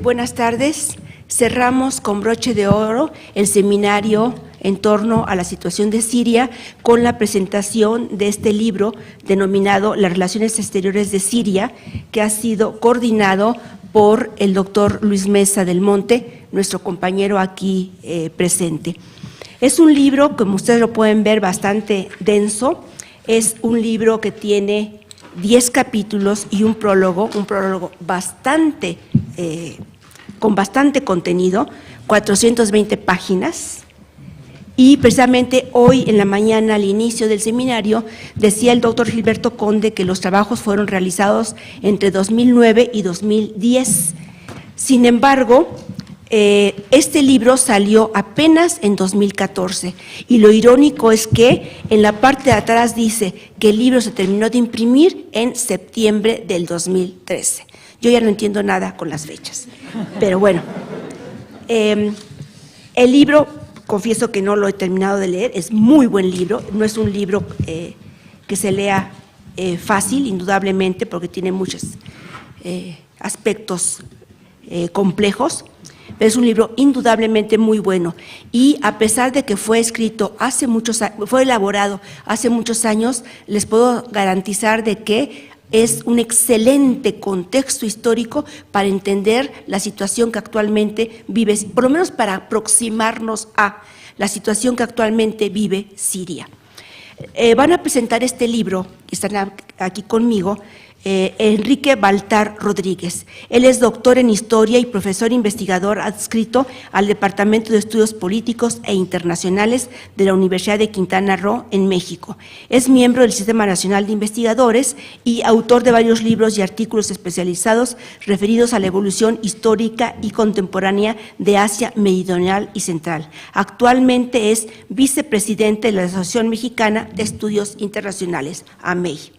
Buenas tardes. Cerramos con broche de oro el seminario en torno a la situación de Siria con la presentación de este libro denominado Las Relaciones Exteriores de Siria, que ha sido coordinado por el doctor Luis Mesa del Monte, nuestro compañero aquí presente. Es un libro, como ustedes lo pueden ver, bastante denso. Es un libro que tiene 10 capítulos y un prólogo bastante con bastante contenido, 420 páginas, y precisamente hoy en la mañana, al inicio del seminario, decía el doctor Gilberto Conde que los trabajos fueron realizados entre 2009 y 2010. Sin embargo, este libro salió apenas en 2014, y lo irónico es que en la parte de atrás dice que el libro se terminó de imprimir en septiembre del 2013. Yo ya no entiendo nada con las fechas, pero bueno, el libro, confieso que no lo he terminado de leer, es muy buen libro, no es un libro que se lea fácil, indudablemente, porque tiene muchos aspectos complejos, pero es un libro indudablemente muy bueno, y a pesar de que fue escrito fue elaborado hace muchos años, les puedo garantizar de que es un excelente contexto histórico para entender la situación que actualmente vive, por lo menos para aproximarnos a la situación que actualmente vive Siria. Van a presentar este libro, que están aquí conmigo, Enrique Baltar Rodríguez. Él es doctor en Historia y profesor investigador adscrito al Departamento de Estudios Políticos e Internacionales de la Universidad de Quintana Roo, en México. Es miembro del Sistema Nacional de Investigadores y autor de varios libros y artículos especializados referidos a la evolución histórica y contemporánea de Asia Meridional y Central. Actualmente es vicepresidente de la Asociación Mexicana de Estudios Internacionales, AMEI.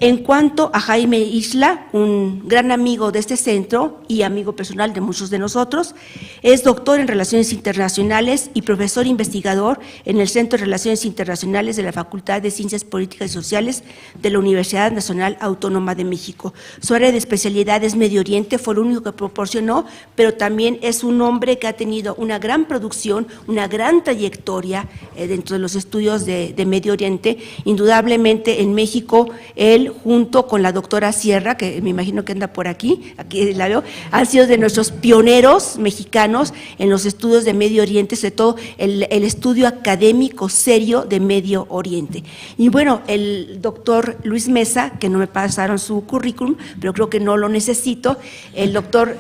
En cuanto a Jaime Isla, un gran amigo de este centro y amigo personal de muchos de nosotros, es doctor en Relaciones Internacionales y profesor investigador en el Centro de Relaciones Internacionales de la Facultad de Ciencias Políticas y Sociales de la Universidad Nacional Autónoma de México. Su área de especialidad es Medio Oriente, fue lo único que proporcionó, pero también es un hombre que ha tenido una gran producción, una gran trayectoria dentro de los estudios de Medio Oriente. Indudablemente en México, él junto con la doctora Sierra, que me imagino que anda por aquí la veo, han sido de nuestros pioneros mexicanos en los estudios de Medio Oriente, sobre todo el estudio académico serio de Medio Oriente. Y bueno, el doctor Luis Mesa, que no me pasaron su currículum, pero creo que no lo necesito, el doctor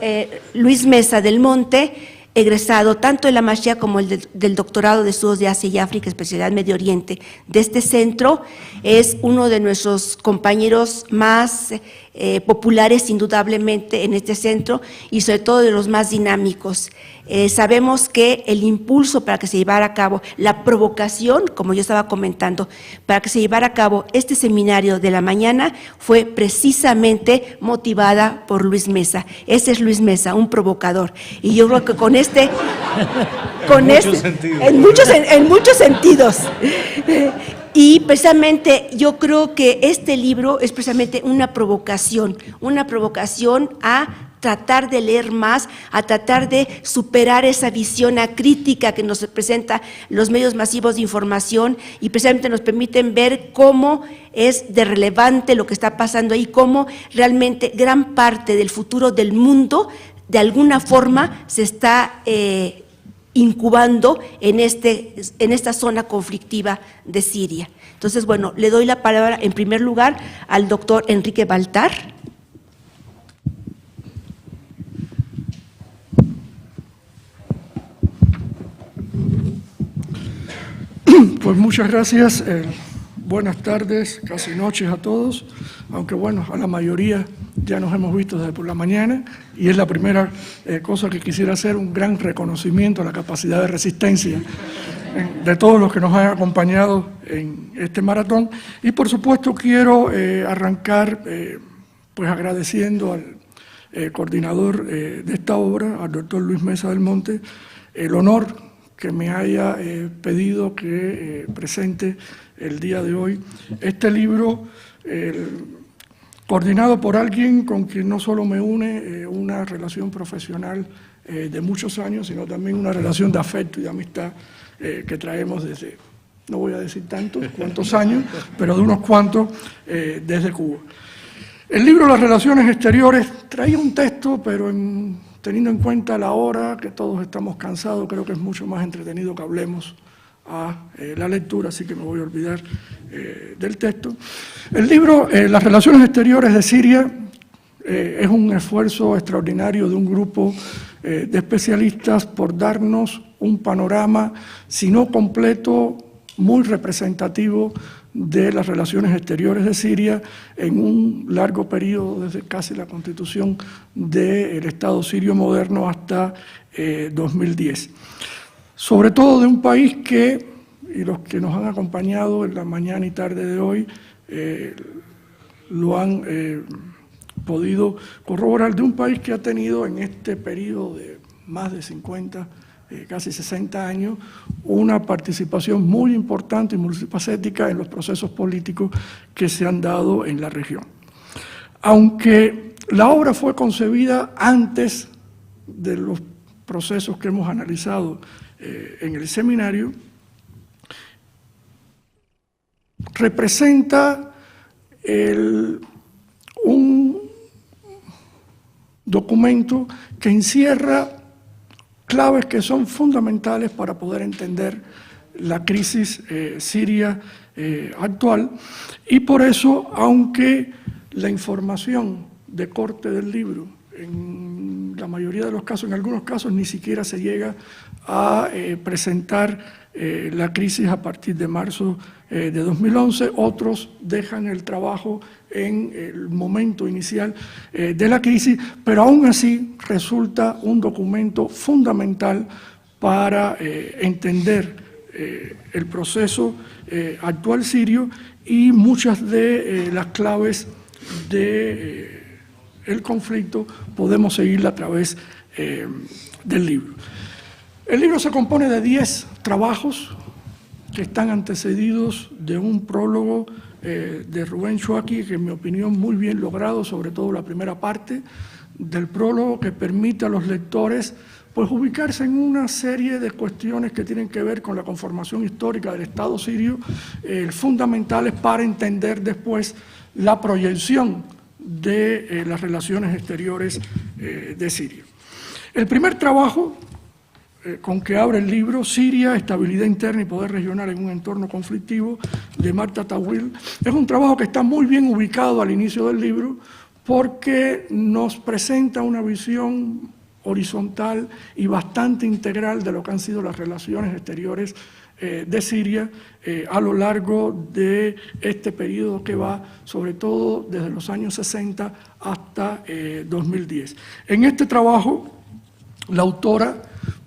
Luis Mesa del Monte, egresado tanto de la maestría como del doctorado de estudios de Asia y África, especialidad Medio Oriente de este centro, es uno de nuestros compañeros más populares indudablemente en este centro y sobre todo de los más dinámicos. Sabemos que el impulso para que se llevara a cabo, la provocación, como yo estaba comentando, para que se llevara a cabo este seminario de la mañana fue precisamente motivada por Luis Mesa. Ese es Luis Mesa, un provocador. Y yo creo que en muchos sentidos. Y precisamente yo creo que este libro es precisamente una provocación a tratar de leer más, a tratar de superar esa visión acrítica que nos presenta los medios masivos de información y precisamente nos permiten ver cómo es de relevante lo que está pasando ahí, cómo realmente gran parte del futuro del mundo de alguna forma se está incubando en esta zona conflictiva de Siria. Entonces, bueno, le doy la palabra en primer lugar al doctor Enrique Baltar. Pues muchas gracias, buenas tardes, casi noches a todos, aunque bueno, a la mayoría ya nos hemos visto desde por la mañana y es la primera cosa que quisiera hacer, un gran reconocimiento a la capacidad de resistencia de todos los que nos han acompañado en este maratón y por supuesto quiero arrancar pues agradeciendo al coordinador de esta obra, al doctor Luis Mesa del Monte, el honor que me haya pedido que presente el día de hoy este libro coordinado por alguien con quien no solo me une una relación profesional de muchos años, sino también una relación de afecto y de amistad que traemos desde, no voy a decir cuántos años, pero de unos cuantos desde Cuba. El libro Las Relaciones Exteriores traía un texto, pero teniendo en cuenta la hora, que todos estamos cansados, creo que es mucho más entretenido que hablemos a la lectura, así que me voy a olvidar del texto. El libro Las Relaciones Exteriores de Siria es un esfuerzo extraordinario de un grupo de especialistas por darnos un panorama, si no completo, muy representativo de las relaciones exteriores de Siria en un largo periodo, desde casi la constitución del Estado sirio moderno hasta 2010. Sobre todo de un país que, y los que nos han acompañado en la mañana y tarde de hoy, lo han podido corroborar, de un país que ha tenido en este periodo de más de 50, casi 60 años, una participación muy importante y multifacética en los procesos políticos que se han dado en la región. Aunque la obra fue concebida antes de los procesos que hemos analizado en el seminario, representa un documento que encierra claves que son fundamentales para poder entender la crisis siria actual, y por eso, aunque la información de corte del libro, en la mayoría de los casos, en algunos casos ni siquiera se llega a presentar la crisis a partir de marzo de 2011, otros dejan el trabajo en el momento inicial de la crisis, pero aún así resulta un documento fundamental para entender el proceso actual sirio, y muchas de las claves del conflicto podemos seguirla a través del libro. El libro se compone de 10 trabajos que están antecedidos de un prólogo de Rubén Chouaki, que en mi opinión muy bien logrado, sobre todo la primera parte del prólogo, que permite a los lectores pues ubicarse en una serie de cuestiones que tienen que ver con la conformación histórica del Estado sirio, fundamentales para entender después la proyección de las relaciones exteriores de Siria. El primer trabajo con que abre el libro, Siria, estabilidad interna y poder regional en un entorno conflictivo, de Marta Tawil, es un trabajo que está muy bien ubicado al inicio del libro porque nos presenta una visión horizontal y bastante integral de lo que han sido las relaciones exteriores de Siria a lo largo de este periodo que va sobre todo desde los años 60 hasta 2010. En este trabajo, la autora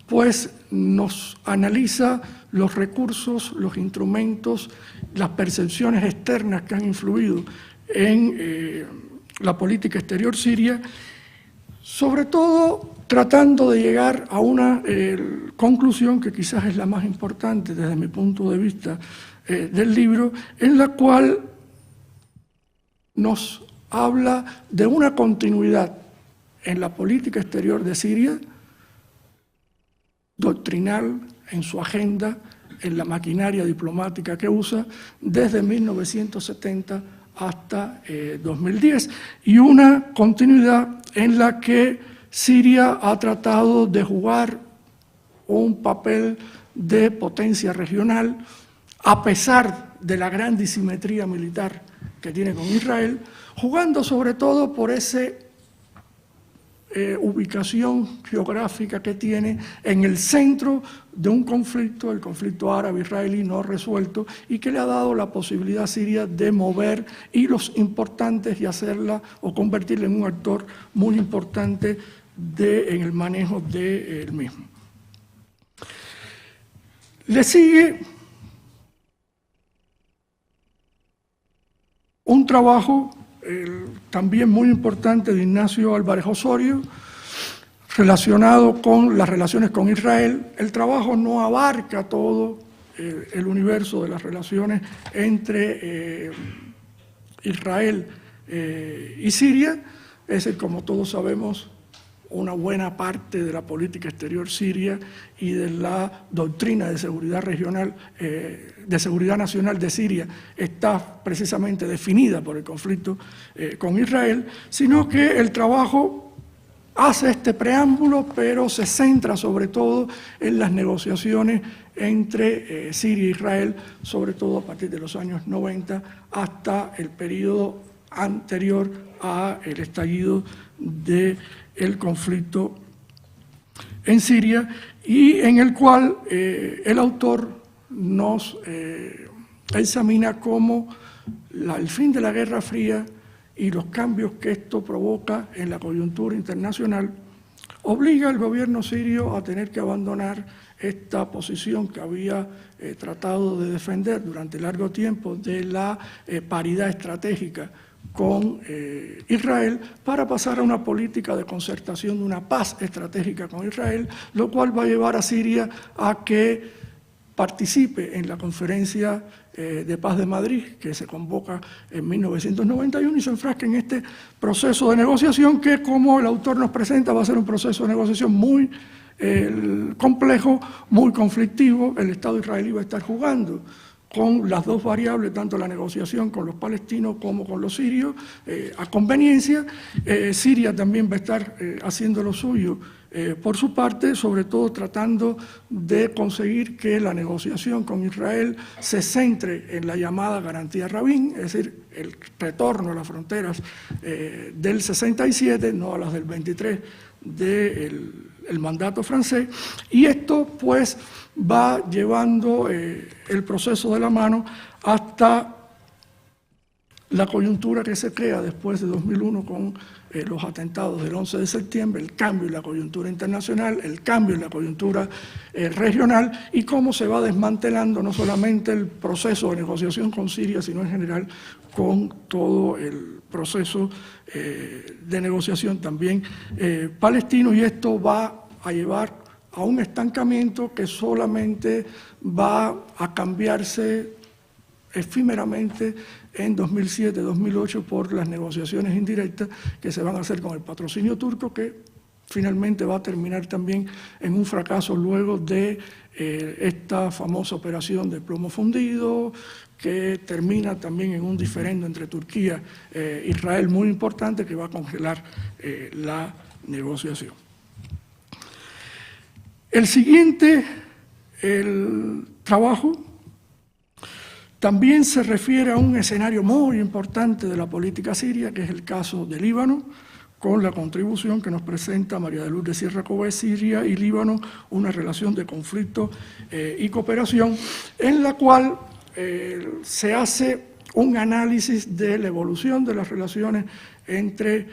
pues nos analiza los recursos, los instrumentos, las percepciones externas que han influido en la política exterior siria, sobre todo tratando de llegar a una conclusión que quizás es la más importante desde mi punto de vista del libro, en la cual nos habla de una continuidad en la política exterior de Siria, doctrinal, en su agenda, en la maquinaria diplomática que usa, desde 1970 hasta 2010, y una continuidad en la que Siria ha tratado de jugar un papel de potencia regional, a pesar de la gran disimetría militar que tiene con Israel, jugando sobre todo por esa ubicación geográfica que tiene en el centro de un conflicto, el conflicto árabe-israelí no resuelto, y que le ha dado la posibilidad a Siria de mover hilos importantes y hacerla o convertirla en un actor muy importante en el manejo del mismo. Le sigue un trabajo también muy importante de Ignacio Álvarez Osorio, relacionado con las relaciones con Israel. El trabajo no abarca todo el universo de las relaciones entre Israel y Siria. Es decir, como todos sabemos, una buena parte de la política exterior siria y de la doctrina de seguridad regional, de seguridad nacional de Siria, está precisamente definida por el conflicto con Israel, sino que el trabajo hace este preámbulo, pero se centra sobre todo en las negociaciones entre Siria e Israel, sobre todo a partir de los años 90 hasta el periodo anterior al estallido del conflicto en Siria, y en el cual el autor nos examina cómo el fin de la Guerra Fría y los cambios que esto provoca en la coyuntura internacional obliga al gobierno sirio a tener que abandonar esta posición que había tratado de defender durante largo tiempo de la paridad estratégica con Israel, para pasar a una política de concertación de una paz estratégica con Israel, lo cual va a llevar a Siria a que participe en la conferencia de paz de Madrid, que se convoca en 1991, y se enfrasca en este proceso de negociación que, como el autor nos presenta, va a ser un proceso de negociación muy complejo, muy conflictivo. El Estado israelí va a estar jugando con las dos variables, tanto la negociación con los palestinos como con los sirios, a conveniencia. Siria también va a estar haciendo lo suyo por su parte, sobre todo tratando de conseguir que la negociación con Israel se centre en la llamada garantía Rabin, es decir, el retorno a las fronteras del 67, no a las del 23 del mandato francés, y esto pues va llevando el proceso de la mano hasta la coyuntura que se crea después de 2001 con los atentados del 11 de septiembre, el cambio en la coyuntura internacional, el cambio en la coyuntura regional, y cómo se va desmantelando no solamente el proceso de negociación con Siria, sino en general con todo el proceso de negociación también palestino, y esto va a llevar a un estancamiento que solamente va a cambiarse efímeramente en 2007-2008 por las negociaciones indirectas que se van a hacer con el patrocinio turco, que finalmente va a terminar también en un fracaso luego de esta famosa operación de plomo fundido, que termina también en un diferendo entre Turquía e Israel muy importante, que va a congelar la negociación. El siguiente, el trabajo, también se refiere a un escenario muy importante de la política siria, que es el caso de Líbano, con la contribución que nos presenta María de Luz de Sierra Cobé, Siria y Líbano, una relación de conflicto y cooperación, en la cual se hace un análisis de la evolución de las relaciones entre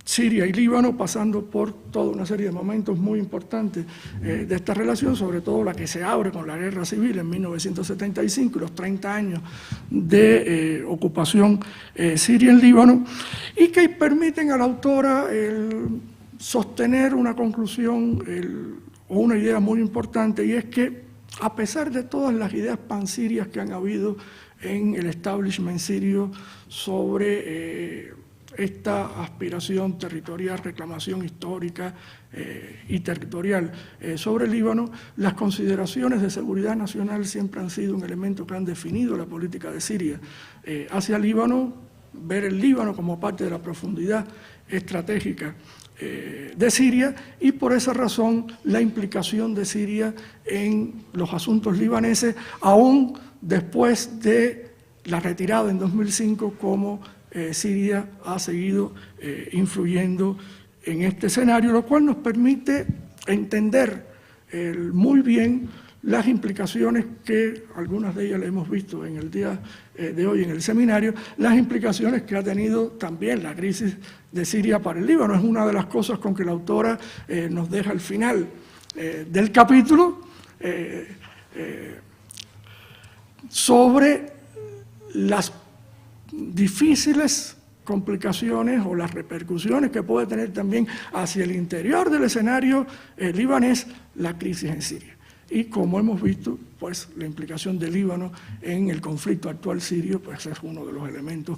Siria y Líbano, pasando por toda una serie de momentos muy importantes de esta relación, sobre todo la que se abre con la guerra civil en 1975 y los 30 años de ocupación siria en Líbano, y que permiten a la autora sostener una conclusión o una idea muy importante, y es que a pesar de todas las ideas pansirias que han habido en el establishment sirio sobre esta aspiración territorial, reclamación histórica y territorial sobre el Líbano, las consideraciones de seguridad nacional siempre han sido un elemento que han definido la política de Siria hacia el Líbano, ver el Líbano como parte de la profundidad estratégica de Siria, y por esa razón la implicación de Siria en los asuntos libaneses, aún después de la retirada en 2005, como Siria ha seguido influyendo en este escenario, lo cual nos permite entender muy bien las implicaciones que algunas de ellas le hemos visto en el día de hoy en el seminario, las implicaciones que ha tenido también la crisis de Siria para el Líbano. Es una de las cosas con que la autora nos deja al final del capítulo sobre las difíciles complicaciones o las repercusiones que puede tener también hacia el interior del escenario libanés la crisis en Siria. y como hemos visto, pues la implicación del Líbano en el conflicto actual sirio pues es uno de los elementos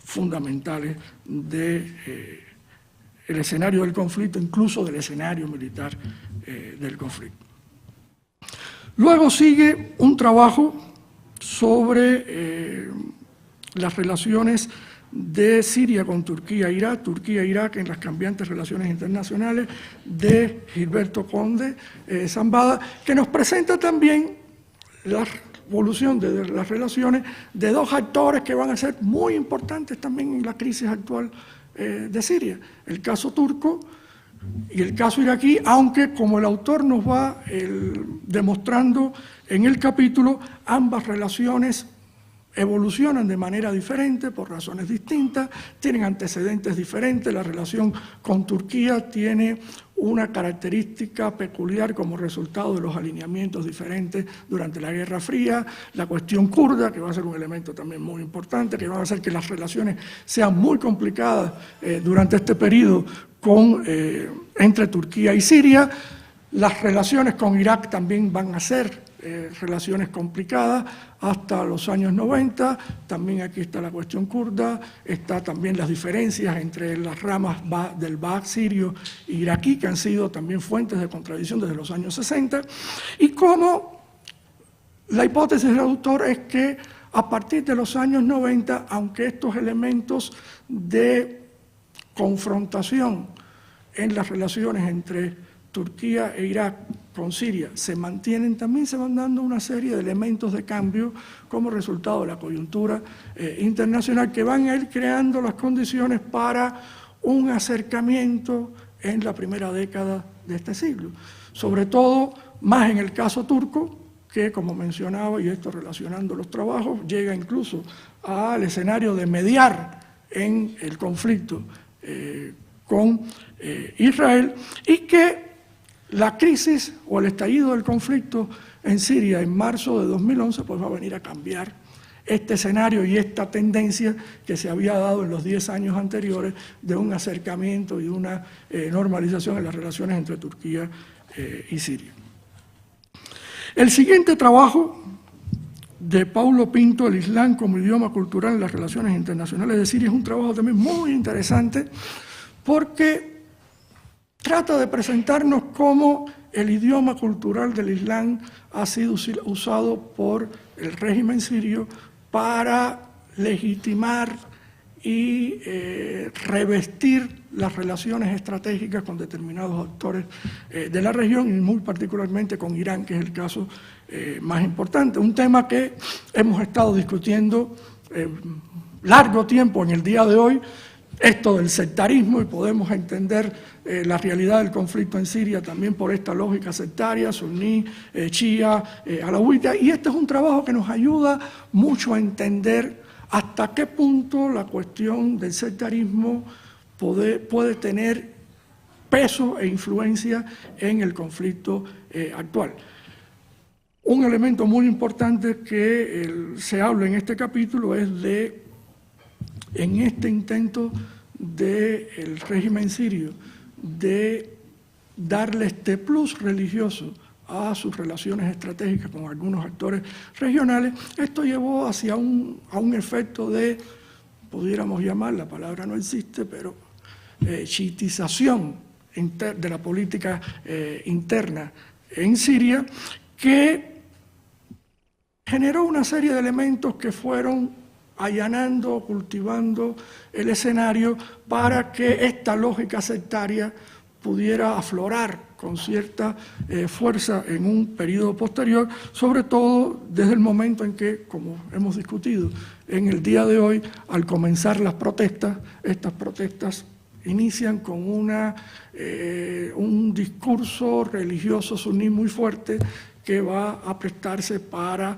fundamentales del escenario del conflicto, incluso del escenario militar del conflicto. Luego sigue un trabajo sobre las relaciones de Siria con Turquía e Irak en las cambiantes relaciones internacionales, de Gilberto Conde Zambada, que nos presenta también la evolución de las relaciones de dos actores que van a ser muy importantes también en la crisis actual de Siria, el caso turco y el caso iraquí, aunque como el autor nos va demostrando en el capítulo, ambas relaciones evolucionan de manera diferente, por razones distintas, tienen antecedentes diferentes. La relación con Turquía tiene una característica peculiar como resultado de los alineamientos diferentes durante la Guerra Fría, la cuestión kurda, que va a ser un elemento también muy importante, que va a hacer que las relaciones sean muy complicadas durante este periodo entre Turquía y Siria. Las relaciones con Irak también van a ser relaciones complicadas hasta los años 90, también aquí está la cuestión kurda, está también las diferencias entre las ramas del Ba'ath sirio e iraquí, que han sido también fuentes de contradicción desde los años 60, y como la hipótesis del autor es que a partir de los años 90, aunque estos elementos de confrontación en las relaciones entre Turquía e Irak con Siria se mantienen, también se van dando una serie de elementos de cambio como resultado de la coyuntura internacional que van a ir creando las condiciones para un acercamiento en la primera década de este siglo. Sobre todo, más en el caso turco, que como mencionaba, y esto relacionando los trabajos, llega incluso al escenario de mediar en el conflicto con Israel, y que la crisis o el estallido del conflicto en Siria en marzo de 2011 pues va a venir a cambiar este escenario y esta tendencia que se había dado en los 10 años anteriores de un acercamiento y una normalización en las relaciones entre Turquía y Siria. El siguiente trabajo de Paulo Pinto, El Islam como idioma cultural en las relaciones internacionales de Siria, es un trabajo también muy interesante porque trata de presentarnos cómo el idioma cultural del Islam ha sido usado por el régimen sirio para legitimar y revestir las relaciones estratégicas con determinados actores de la región, y muy particularmente con Irán, que es el caso más importante. Un tema que hemos estado discutiendo largo tiempo en el día de hoy, esto del sectarismo, y podemos entender la realidad del conflicto en Siria también por esta lógica sectaria, suní, chía, alauita, y este es un trabajo que nos ayuda mucho a entender hasta qué punto la cuestión del sectarismo puede tener peso e influencia en el conflicto actual. Un elemento muy importante que se habla en este capítulo es en este intento del régimen sirio de darle este plus religioso a sus relaciones estratégicas con algunos actores regionales, esto llevó hacia a un efecto de, pudiéramos llamar, la palabra no existe, pero chiitización de la política interna en Siria, que generó una serie de elementos que fueron allanando, cultivando el escenario para que esta lógica sectaria pudiera aflorar con cierta fuerza en un periodo posterior, sobre todo desde el momento en que, como hemos discutido en el día de hoy, al comenzar las protestas, estas protestas inician con un discurso religioso suní muy fuerte que va a prestarse para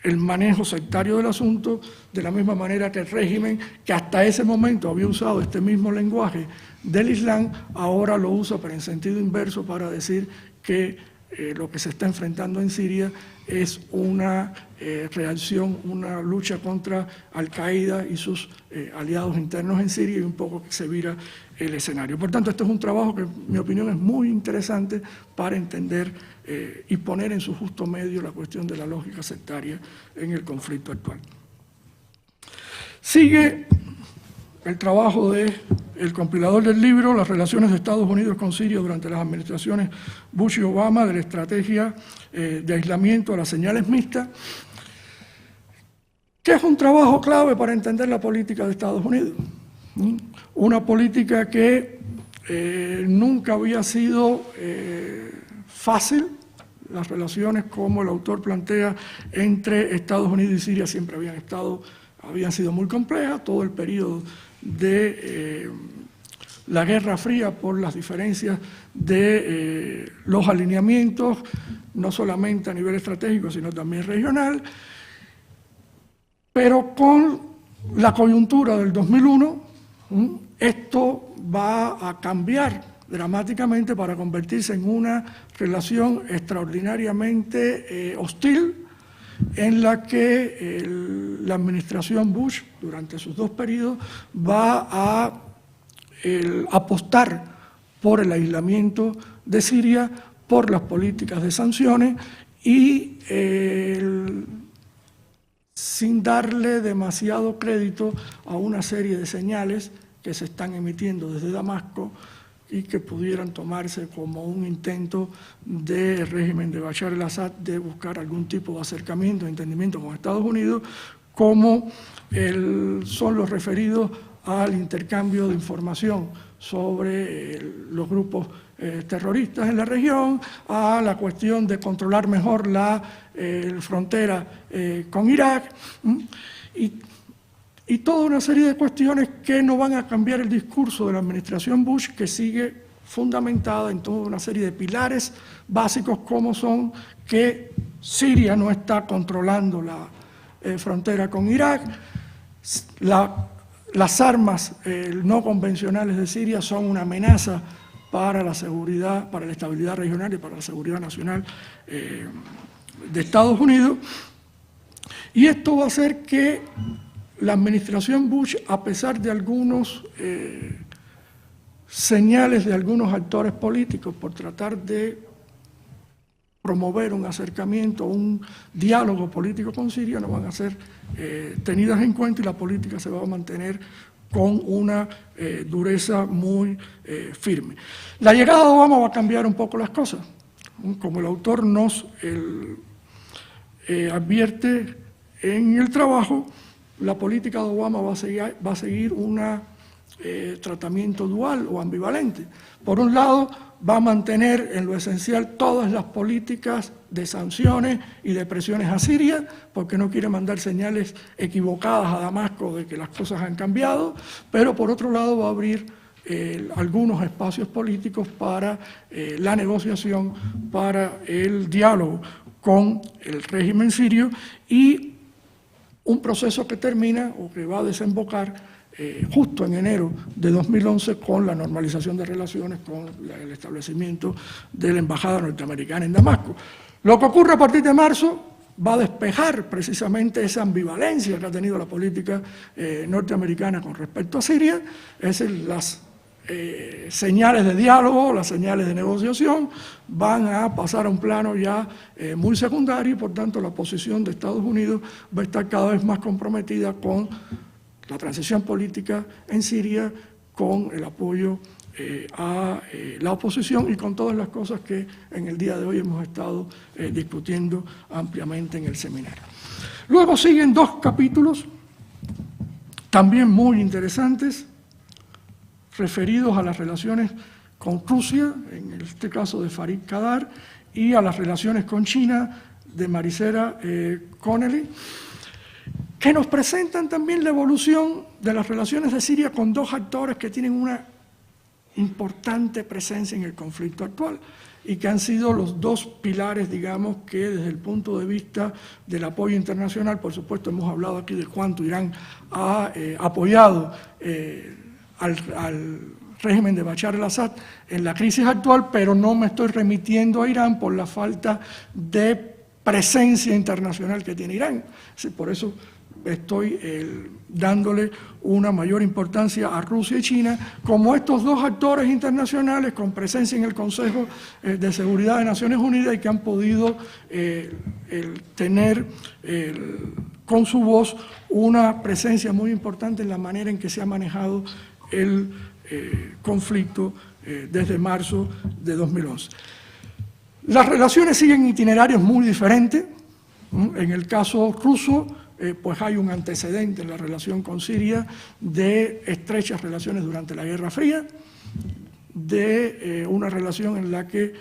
el manejo sectario del asunto, de la misma manera que el régimen, que hasta ese momento había usado este mismo lenguaje del Islam, ahora lo usa, pero en sentido inverso, para decir que lo que se está enfrentando en Siria es una reacción, una lucha contra Al-Qaeda y sus aliados internos en Siria, y un poco que se vira el escenario. Por tanto, este es un trabajo que, en mi opinión, es muy interesante para entender y poner en su justo medio la cuestión de la lógica sectaria en el conflicto actual. Sigue el trabajo del compilador del libro, Las relaciones de Estados Unidos con Siria durante las administraciones Bush y Obama, de la estrategia de aislamiento a las señales mixtas, que es un trabajo clave para entender la política de Estados Unidos. Una política que nunca había sido fácil. Las relaciones, como el autor plantea, entre Estados Unidos y Siria siempre habían sido muy complejas. Todo el periodo de la Guerra Fría, por las diferencias de los alineamientos, no solamente a nivel estratégico, sino también regional. Pero con la coyuntura del 2001, esto va a cambiar dramáticamente para convertirse en una relación extraordinariamente hostil, en la que la administración Bush, durante sus 2 periodos, va a apostar por el aislamiento de Siria, por las políticas de sanciones y sin darle demasiado crédito a una serie de señales que se están emitiendo desde Damasco y que pudieran tomarse como un intento del régimen de Bashar al-Assad de buscar algún tipo de acercamiento, de entendimiento con Estados Unidos, como son los referidos al intercambio de información sobre los grupos terroristas en la región, a la cuestión de controlar mejor la frontera con Irak, y toda una serie de cuestiones que no van a cambiar el discurso de la administración Bush, que sigue fundamentada en toda una serie de pilares básicos, como son que Siria no está controlando la frontera con Irak, las armas no convencionales de Siria son una amenaza para la seguridad, para la estabilidad regional y para la seguridad nacional de Estados Unidos. Y esto va a hacer que la administración Bush, a pesar de algunos señales de algunos actores políticos por tratar de promover un acercamiento, un diálogo político con Siria, no van a ser tenidas en cuenta, y la política se va a mantener con una dureza muy firme. La llegada de Obama va a cambiar un poco las cosas. Como el autor nos advierte en el trabajo, la política de Obama va a seguir un tratamiento dual o ambivalente. Por un lado, va a mantener en lo esencial todas las políticas de sanciones y de presiones a Siria, porque no quiere mandar señales equivocadas a Damasco de que las cosas han cambiado, pero por otro lado va a abrir algunos espacios políticos para la negociación, para el diálogo con el régimen sirio, y un proceso que termina o que va a desembocar justo en enero de 2011 con la normalización de relaciones, con el establecimiento de la embajada norteamericana en Damasco. Lo que ocurre a partir de marzo va a despejar precisamente esa ambivalencia que ha tenido la política norteamericana con respecto a Siria, es decir, las señales de diálogo, las señales de negociación van a pasar a un plano ya muy secundario, y por tanto la posición de Estados Unidos va a estar cada vez más comprometida con la transición política en Siria, con el apoyo a la oposición y con todas las cosas que en el día de hoy hemos estado discutiendo ampliamente en el seminario. Luego siguen 2 capítulos también muy interesantes, referidos a las relaciones con Rusia, en este caso de Farid Kadar, y a las relaciones con China de Maricela Connelly, que nos presentan también la evolución de las relaciones de Siria con 2 actores que tienen una importante presencia en el conflicto actual y que han sido los 2 pilares, digamos, que desde el punto de vista del apoyo internacional, por supuesto hemos hablado aquí de cuánto Irán ha apoyado al régimen de Bashar al-Assad en la crisis actual, pero no me estoy remitiendo a Irán por la falta de presencia internacional que tiene Irán. Por eso estoy dándole una mayor importancia a Rusia y China como estos dos actores internacionales con presencia en el Consejo de Seguridad de Naciones Unidas y que han podido tener con su voz una presencia muy importante en la manera en que se ha manejado el conflicto desde marzo de 2011. Las relaciones siguen itinerarios muy diferentes. En el caso ruso, pues hay un antecedente en la relación con Siria de estrechas relaciones durante la Guerra Fría, de una relación en la que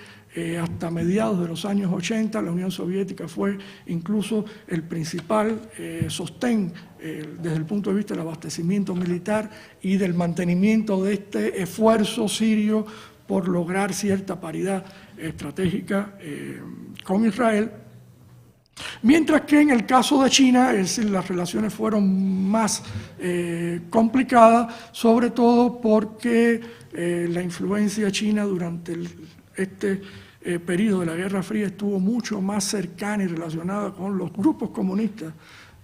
hasta mediados de los años 80 la Unión Soviética fue incluso el principal sostén desde el punto de vista del abastecimiento militar y del mantenimiento de este esfuerzo sirio por lograr cierta paridad estratégica con Israel. Mientras que en el caso de China, es decir, las relaciones fueron más complicadas, sobre todo porque la influencia china durante este periodo de la Guerra Fría estuvo mucho más cercana y relacionada con los grupos comunistas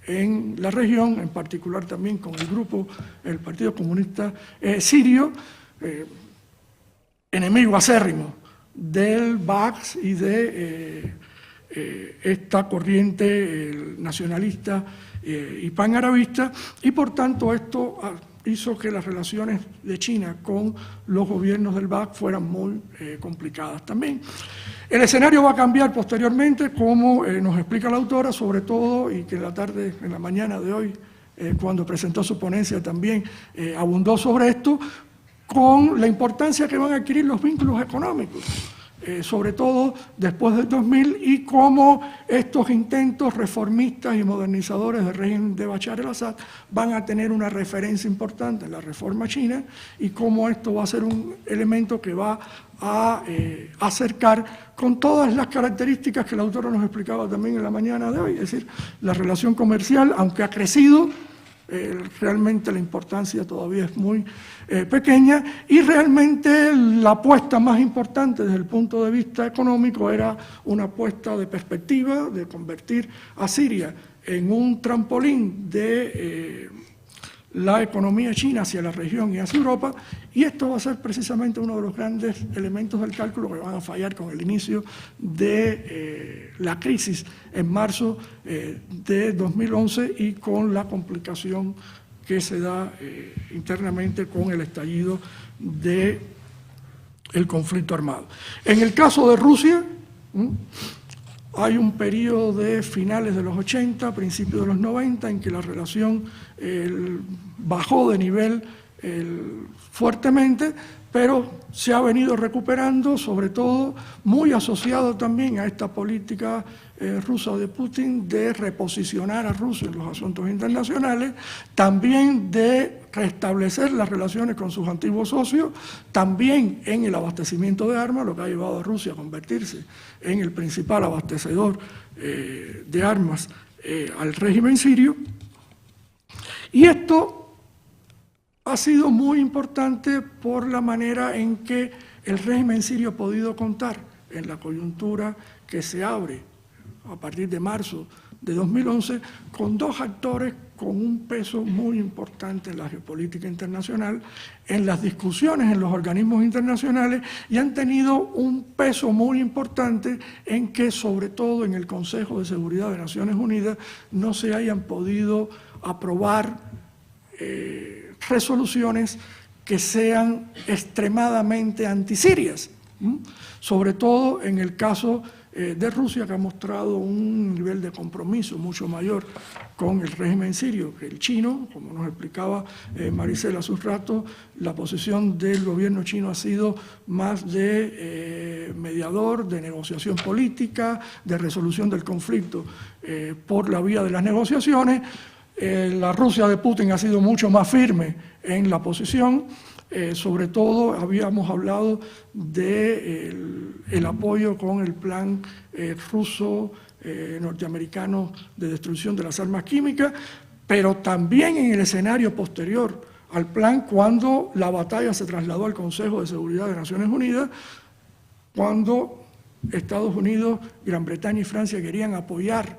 en la región, en particular también con el Partido Comunista Sirio, enemigo acérrimo del Baas y de esta corriente nacionalista y panarabista, y por tanto esto hizo que las relaciones de China con los gobiernos del Baas fueran muy complicadas también. El escenario va a cambiar posteriormente, como nos explica la autora, sobre todo, y que en la mañana de hoy, cuando presentó su ponencia también abundó sobre esto, con la importancia que van a adquirir los vínculos económicos, sobre todo después del 2000, y cómo estos intentos reformistas y modernizadores del régimen de Bashar al-Assad van a tener una referencia importante en la reforma china, y cómo esto va a ser un elemento que va a acercar con todas las características que la autora nos explicaba también en la mañana de hoy, es decir, la relación comercial, aunque ha crecido, realmente la importancia todavía es muy pequeña, y realmente la apuesta más importante desde el punto de vista económico era una apuesta de perspectiva de convertir a Siria en un trampolín de la economía china hacia la región y hacia Europa, y esto va a ser precisamente uno de los grandes elementos del cálculo que van a fallar con el inicio de la crisis en marzo de 2011 y con la complicación que se da internamente con el estallido del conflicto armado. En el caso de Rusia, hay un periodo de finales de los 80, principios de los 90, en que la relación bajó de nivel fuertemente, pero se ha venido recuperando, sobre todo muy asociado también a esta política rusa de Putin de reposicionar a Rusia en los asuntos internacionales, también de restablecer las relaciones con sus antiguos socios, también en el abastecimiento de armas, lo que ha llevado a Rusia a convertirse en el principal abastecedor de armas al régimen sirio. Y esto ha sido muy importante por la manera en que el régimen sirio ha podido contar en la coyuntura que se abre a partir de marzo de 2011 con dos actores con un peso muy importante en la geopolítica internacional, en las discusiones en los organismos internacionales, y han tenido un peso muy importante en que, sobre todo en el Consejo de Seguridad de Naciones Unidas, no se hayan podido aprobar resoluciones que sean extremadamente antisirias, sobre todo en el caso de Rusia, que ha mostrado un nivel de compromiso mucho mayor con el régimen sirio que el chino. Como nos explicaba Maricela hace un rato, la posición del gobierno chino ha sido más de mediador, de negociación política, de resolución del conflicto por la vía de las negociaciones. La Rusia de Putin ha sido mucho más firme en la posición, sobre todo habíamos hablado del apoyo con el plan ruso norteamericano de destrucción de las armas químicas, pero también en el escenario posterior al plan, cuando la batalla se trasladó al Consejo de Seguridad de Naciones Unidas, cuando Estados Unidos, Gran Bretaña y Francia querían apoyar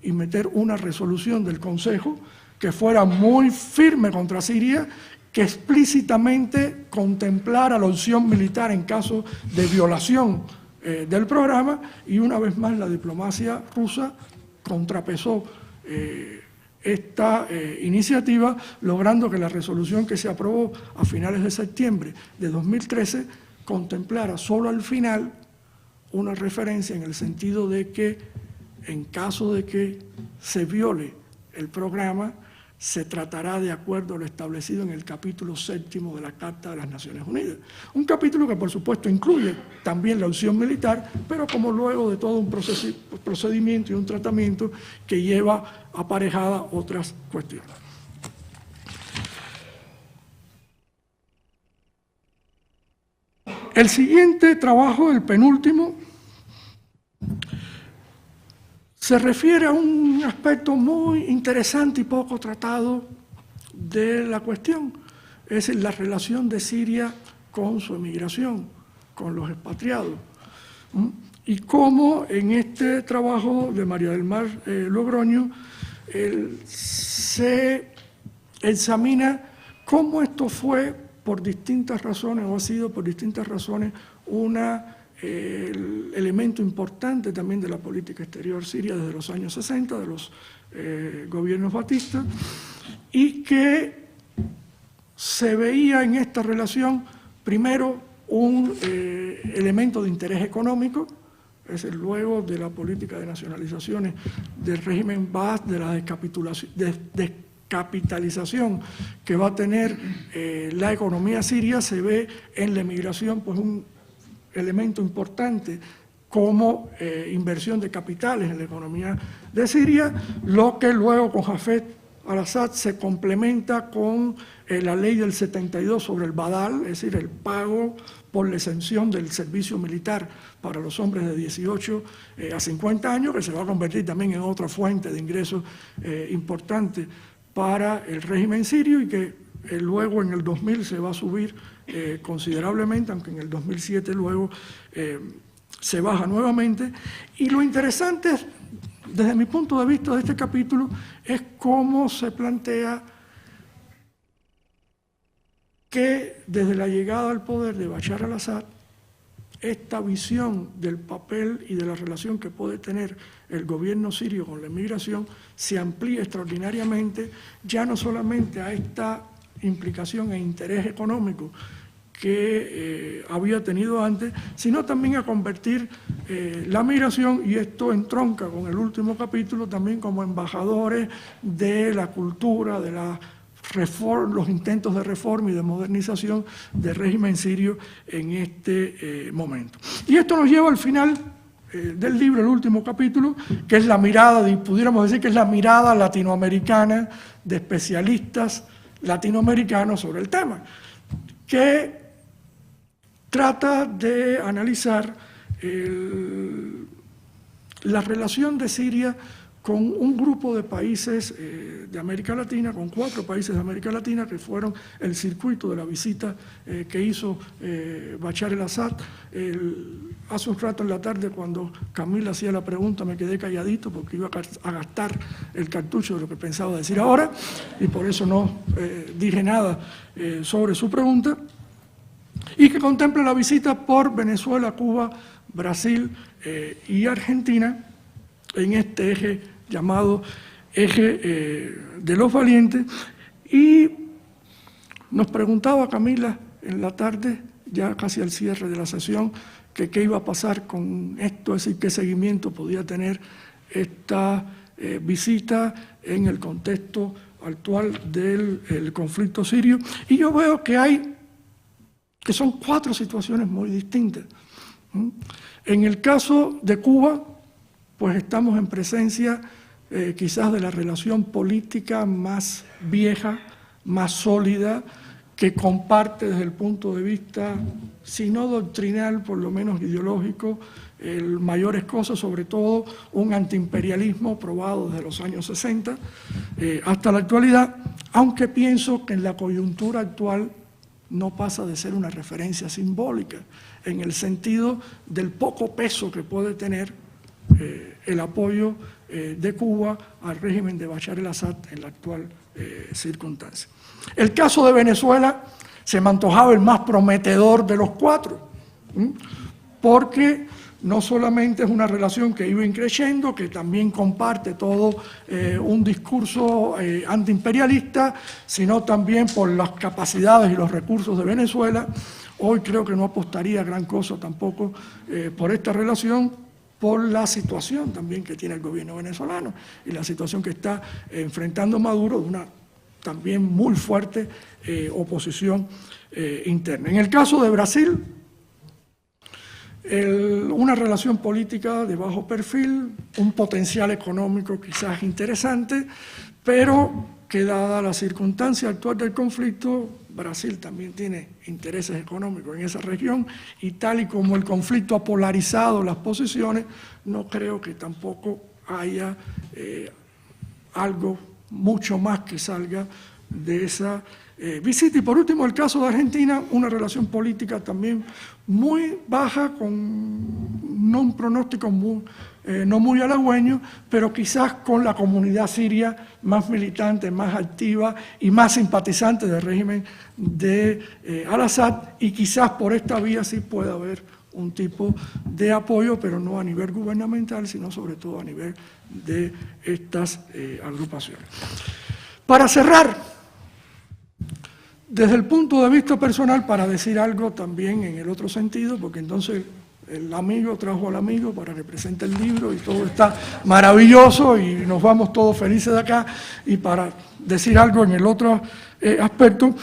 y meter una resolución del Consejo que fuera muy firme contra Siria, que explícitamente contemplara la opción militar en caso de violación del programa, y una vez más la diplomacia rusa contrapesó esta iniciativa, logrando que la resolución que se aprobó a finales de septiembre de 2013 contemplara solo al final una referencia en el sentido de que en caso de que se viole el programa, se tratará de acuerdo a lo establecido en el capítulo 7º de la Carta de las Naciones Unidas. Un capítulo que, por supuesto, incluye también la opción militar, pero como luego de todo un procedimiento y un tratamiento que lleva aparejada otras cuestiones. El siguiente trabajo, el penúltimo, se refiere a un aspecto muy interesante y poco tratado de la cuestión, es la relación de Siria con su emigración, con los expatriados. Y cómo en este trabajo de María del Mar Logroño se examina cómo esto fue por distintas razones, o ha sido por distintas razones, el elemento importante también de la política exterior siria desde los años 60, de los gobiernos batistas, y que se veía en esta relación primero un elemento de interés económico, es decir, luego de la política de nacionalizaciones del régimen Baath, de la descapitalización que va a tener la economía siria, se ve en la emigración pues un elemento importante como inversión de capitales en la economía de Siria, lo que luego con Hafez al-Assad se complementa con la ley del 72 sobre el Badal, es decir, el pago por la exención del servicio militar para los hombres de 18 a 50 años, que se va a convertir también en otra fuente de ingresos importante para el régimen sirio, y que luego en el 2000 se va a subir considerablemente, aunque en el 2007 luego se baja nuevamente. Y lo interesante, desde mi punto de vista de este capítulo, es cómo se plantea que desde la llegada al poder de Bashar al-Assad, esta visión del papel y de la relación que puede tener el gobierno sirio con la inmigración se amplía extraordinariamente, ya no solamente a esta implicación e interés económico que había tenido antes, sino también a convertir la migración, y esto entronca con el último capítulo, también como embajadores de la cultura, de los intentos de reforma y de modernización del régimen sirio en este momento. Y esto nos lleva al final del libro, el último capítulo, que es la mirada, pudiéramos decir que es la mirada latinoamericana de especialistas latinoamericanos sobre el tema, que trata de analizar la relación de Siria con un grupo de países de América Latina, con 4 países de América Latina que fueron el circuito de la visita que hizo Bashar al-Assad. Hace un rato en la tarde, cuando Camila hacía la pregunta, me quedé calladito porque iba a gastar el cartucho de lo que pensaba decir ahora, y por eso no dije nada sobre su pregunta, y que contempla la visita por Venezuela, Cuba, Brasil y Argentina, en este eje llamado eje de los valientes. Y nos preguntaba Camila en la tarde, ya casi al cierre de la sesión, que qué iba a pasar con esto, es decir, qué seguimiento podía tener esta visita en el contexto actual del conflicto sirio. Y yo veo que son 4 situaciones muy distintas. En el caso de Cuba, pues estamos en presencia quizás de la relación política más vieja, más sólida, que comparte desde el punto de vista, si no doctrinal, por lo menos ideológico, mayores cosas, sobre todo un antiimperialismo probado desde los años 60 hasta la actualidad, aunque pienso que en la coyuntura actual no pasa de ser una referencia simbólica, en el sentido del poco peso que puede tener el apoyo de Cuba al régimen de Bashar al-Assad en la actual circunstancia. El caso de Venezuela se me antojaba el más prometedor de los cuatro, porque no solamente es una relación que iba creciendo, que también comparte todo un discurso antiimperialista, sino también por las capacidades y los recursos de Venezuela. Hoy creo que no apostaría gran cosa tampoco por esta relación, por la situación también que tiene el gobierno venezolano y la situación que está enfrentando Maduro de una también muy fuerte oposición interna. En el caso de Brasil, una relación política de bajo perfil, un potencial económico quizás interesante, pero que dada la circunstancia actual del conflicto, Brasil también tiene intereses económicos en esa región y tal y como el conflicto ha polarizado las posiciones, no creo que tampoco haya algo mucho más que salga de esa visita. Y por último, el caso de Argentina, una relación política también muy baja, con un pronóstico no muy halagüeño, pero quizás con la comunidad siria más militante, más activa y más simpatizante del régimen de al-Assad, y quizás por esta vía sí pueda haber un tipo de apoyo, pero no a nivel gubernamental, sino sobre todo a nivel de estas agrupaciones. Para cerrar, desde el punto de vista personal, para decir algo también en el otro sentido, porque entonces el amigo trajo al amigo para que presente el libro y todo está maravilloso y nos vamos todos felices de acá, y para decir algo en el otro aspecto,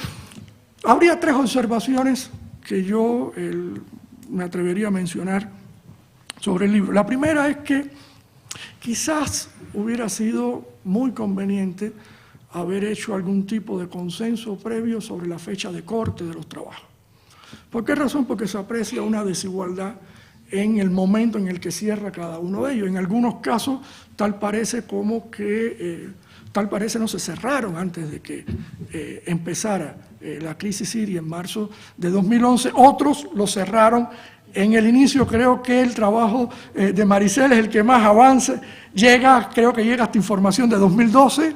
habría tres observaciones que yo me atrevería a mencionar sobre el libro. La primera es que quizás hubiera sido muy conveniente haber hecho algún tipo de consenso previo sobre la fecha de corte de los trabajos. ¿Por qué razón? Porque se aprecia una desigualdad en el momento en el que cierra cada uno de ellos. En algunos casos, tal parece no se cerraron antes de que empezara la crisis siria en marzo de 2011. Otros lo cerraron en el inicio. Creo que el trabajo de Maricel es el que más avanza, creo que llega hasta información de 2012,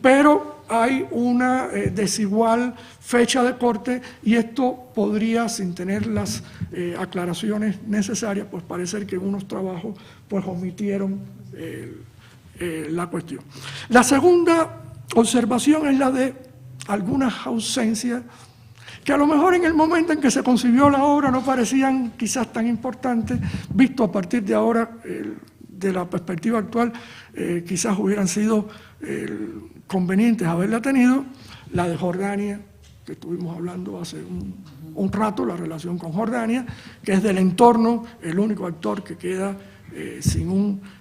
pero hay una desigual fecha de corte, y esto podría, sin tener las aclaraciones necesarias, pues parecer que unos trabajos pues omitieron la cuestión. La segunda observación es la de algunas ausencias que a lo mejor en el momento en que se concibió la obra no parecían quizás tan importantes, visto a partir de ahora, de la perspectiva actual, quizás hubieran sido convenientes haberla tenido. La de Jordania, que estuvimos hablando hace un rato, la relación con Jordania, que es del entorno, el único actor que queda sin un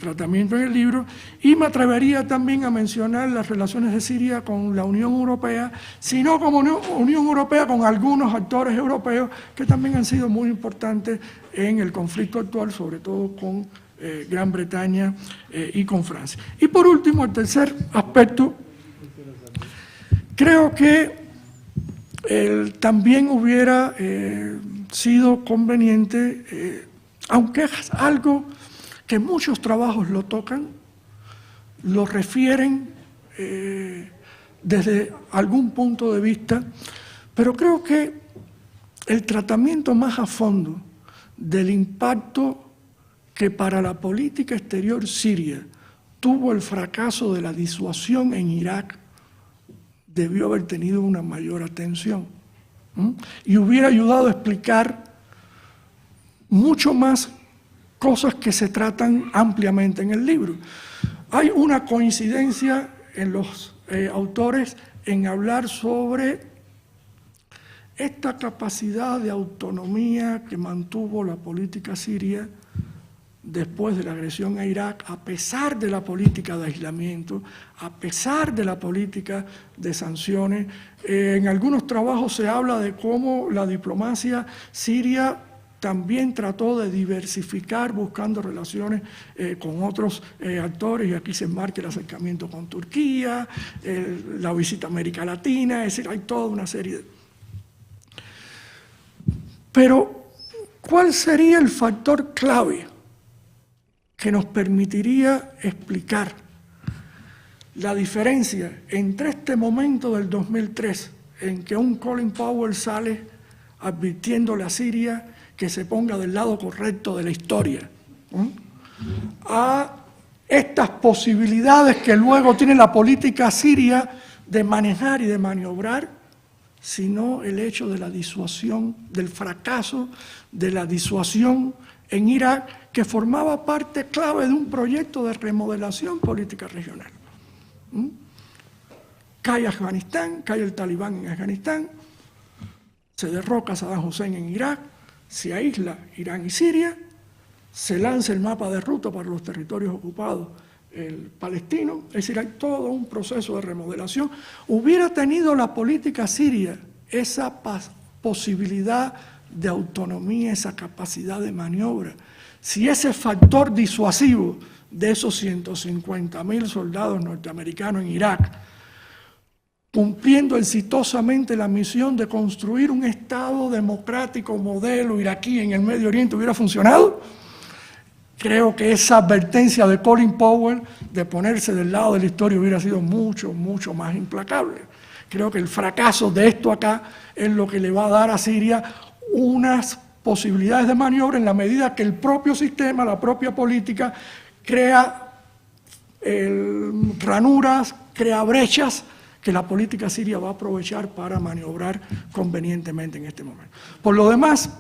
tratamiento en el libro. Y me atrevería también a mencionar las relaciones de Siria con la Unión Europea, sino como Unión Europea con algunos actores europeos que también han sido muy importantes en el conflicto actual, sobre todo con Gran Bretaña y con Francia. Y por último, el tercer aspecto, creo que también hubiera sido conveniente, aunque es algo que muchos trabajos lo tocan, lo refieren desde algún punto de vista, pero creo que el tratamiento más a fondo del impacto que para la política exterior siria tuvo el fracaso de la disuasión en Irak debió haber tenido una mayor atención, y hubiera ayudado a explicar mucho más cosas que se tratan ampliamente en el libro. Hay una coincidencia en los autores en hablar sobre esta capacidad de autonomía que mantuvo la política siria después de la agresión a Irak, a pesar de la política de aislamiento, a pesar de la política de sanciones. En algunos trabajos se habla de cómo la diplomacia siria también trató de diversificar buscando relaciones con otros actores, y aquí se enmarca el acercamiento con Turquía, la visita a América Latina, es decir, hay toda una serie de... Pero, ¿cuál sería el factor clave que nos permitiría explicar la diferencia entre este momento del 2003, en que un Colin Powell sale advirtiéndole a Siria que se ponga del lado correcto de la historia, a estas posibilidades que luego tiene la política siria de manejar y de maniobrar, sino el hecho de la disuasión, del fracaso de la disuasión en Irak, que formaba parte clave de un proyecto de remodelación política regional. Cae Afganistán, cae el talibán en Afganistán, se derroca Saddam Hussein en Irak, se aísla Irán y Siria, se lanza el mapa de ruta para los territorios ocupados palestinos, es decir, hay todo un proceso de remodelación. Hubiera tenido la política siria esa posibilidad de autonomía, esa capacidad de maniobra, si ese factor disuasivo de esos 150.000 soldados norteamericanos en Irak, cumpliendo exitosamente la misión de construir un Estado democrático modelo iraquí en el Medio Oriente, hubiera funcionado, creo que esa advertencia de Colin Powell de ponerse del lado de la historia hubiera sido mucho, mucho más implacable. Creo que el fracaso de esto acá es lo que le va a dar a Siria unas posibilidades de maniobra en la medida que el propio sistema, la propia política, crea ranuras, crea brechas que la política siria va a aprovechar para maniobrar convenientemente en este momento. Por lo demás,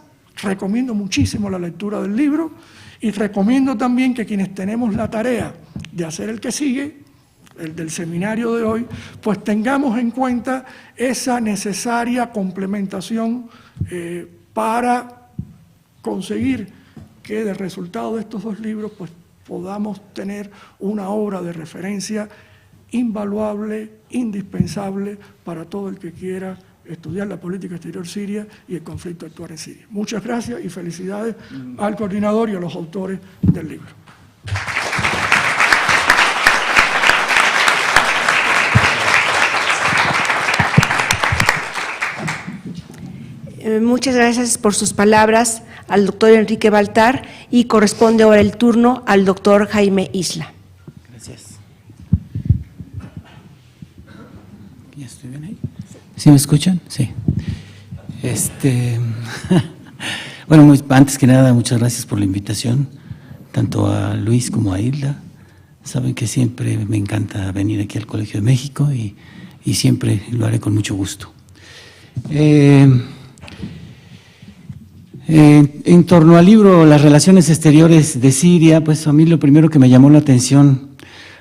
recomiendo muchísimo la lectura del libro y recomiendo también que quienes tenemos la tarea de hacer el que sigue, el del seminario de hoy, pues tengamos en cuenta esa necesaria complementación para conseguir que del resultado de estos dos libros pues podamos tener una obra de referencia invaluable, indispensable para todo el que quiera estudiar la política exterior siria y el conflicto actual en Siria. Muchas gracias y felicidades al coordinador y a los autores del libro. Muchas gracias por sus palabras al doctor Enrique Baltar y corresponde ahora el turno al doctor Jaime Isla. Gracias. ¿Ya estoy bien ahí? ¿Sí me escuchan? Sí. Bueno, antes que nada, muchas gracias por la invitación, tanto a Luis como a Isla. Saben que siempre me encanta venir aquí al Colegio de México y siempre lo haré con mucho gusto. En torno al libro Las relaciones exteriores de Siria, pues a mí lo primero que me llamó la atención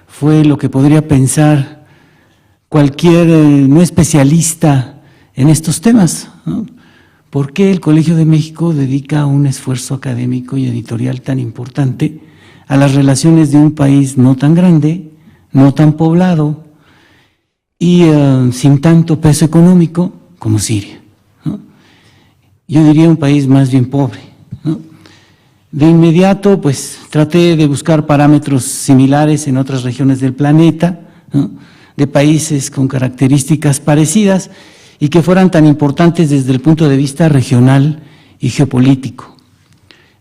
fue lo que podría pensar cualquier no especialista en estos temas, ¿no? ¿Por qué el Colegio de México dedica un esfuerzo académico y editorial tan importante a las relaciones de un país no tan grande, no tan poblado y sin tanto peso económico como Siria, ¿no? Yo diría un país más bien pobre, ¿no? De inmediato, pues traté de buscar parámetros similares en otras regiones del planeta, ¿no? De países con características parecidas y que fueran tan importantes desde el punto de vista regional y geopolítico.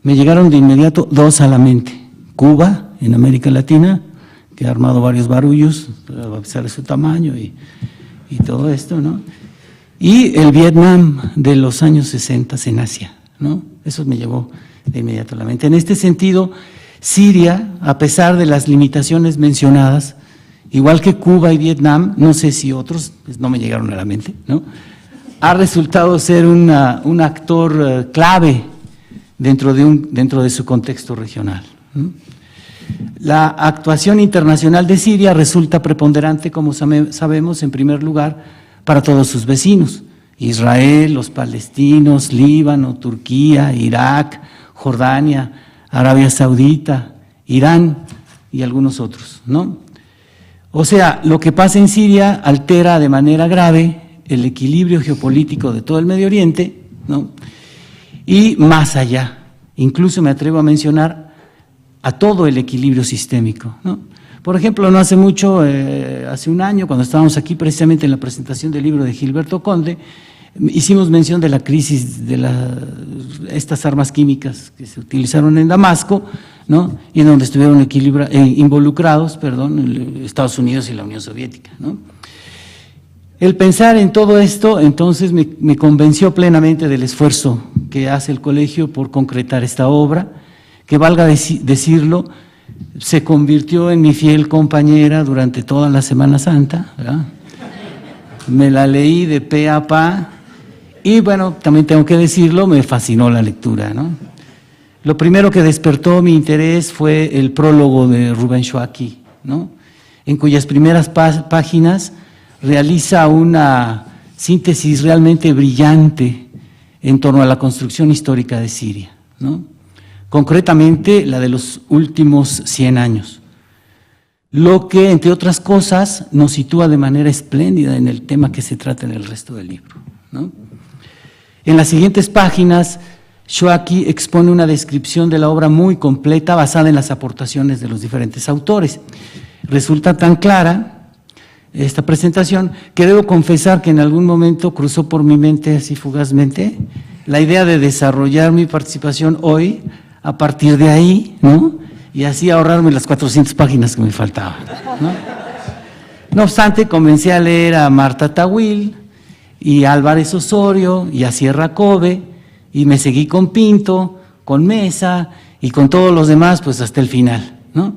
Me llegaron de inmediato dos a la mente: Cuba, en América Latina, que ha armado varios barullos, a pesar de su tamaño y todo esto, ¿no? Y el Vietnam de los años 60 en Asia, ¿no? Eso me llevó de inmediato a la mente. En este sentido, Siria, a pesar de las limitaciones mencionadas, igual que Cuba y Vietnam, no sé si otros, pues no me llegaron a la mente, ¿no? Ha resultado ser un actor clave dentro de su contexto regional, ¿no? La actuación internacional de Siria resulta preponderante, como sabemos, en primer lugar, para todos sus vecinos: Israel, los palestinos, Líbano, Turquía, Irak, Jordania, Arabia Saudita, Irán y algunos otros, ¿no? O sea, lo que pasa en Siria altera de manera grave el equilibrio geopolítico de todo el Medio Oriente, ¿no? Y más allá, incluso me atrevo a mencionar a todo el equilibrio sistémico, ¿no? Por ejemplo, no hace mucho, hace un año, cuando estábamos aquí precisamente en la presentación del libro de Gilberto Conde, hicimos mención de la crisis de estas armas químicas que se utilizaron en Damasco, ¿no? Y en donde estuvieron involucrados, Estados Unidos y la Unión Soviética, ¿no? El pensar en todo esto, entonces, me convenció plenamente del esfuerzo que hace el colegio por concretar esta obra, que valga decirlo, se convirtió en mi fiel compañera durante toda la Semana Santa, ¿verdad? Me la leí de pe a pa y, bueno, también tengo que decirlo, me fascinó la lectura, ¿no? Lo primero que despertó mi interés fue el prólogo de Rubén Shoaki, ¿no? En cuyas primeras páginas realiza una síntesis realmente brillante en torno a la construcción histórica de Siria, ¿no? Concretamente la de los últimos 100 años, lo que, entre otras cosas, nos sitúa de manera espléndida en el tema que se trata en el resto del libro, ¿no? En las siguientes páginas, Shoaki expone una descripción de la obra muy completa basada en las aportaciones de los diferentes autores. Resulta tan clara esta presentación que debo confesar que en algún momento cruzó por mi mente así fugazmente la idea de desarrollar mi participación hoy a partir de ahí, ¿no? Y así ahorrarme las 400 páginas que me faltaban, ¿no? No obstante, comencé a leer a Marta Tawil y a Álvarez Osorio y a Sierra Kobe y me seguí con Pinto, con Mesa y con todos los demás pues hasta el final, ¿no?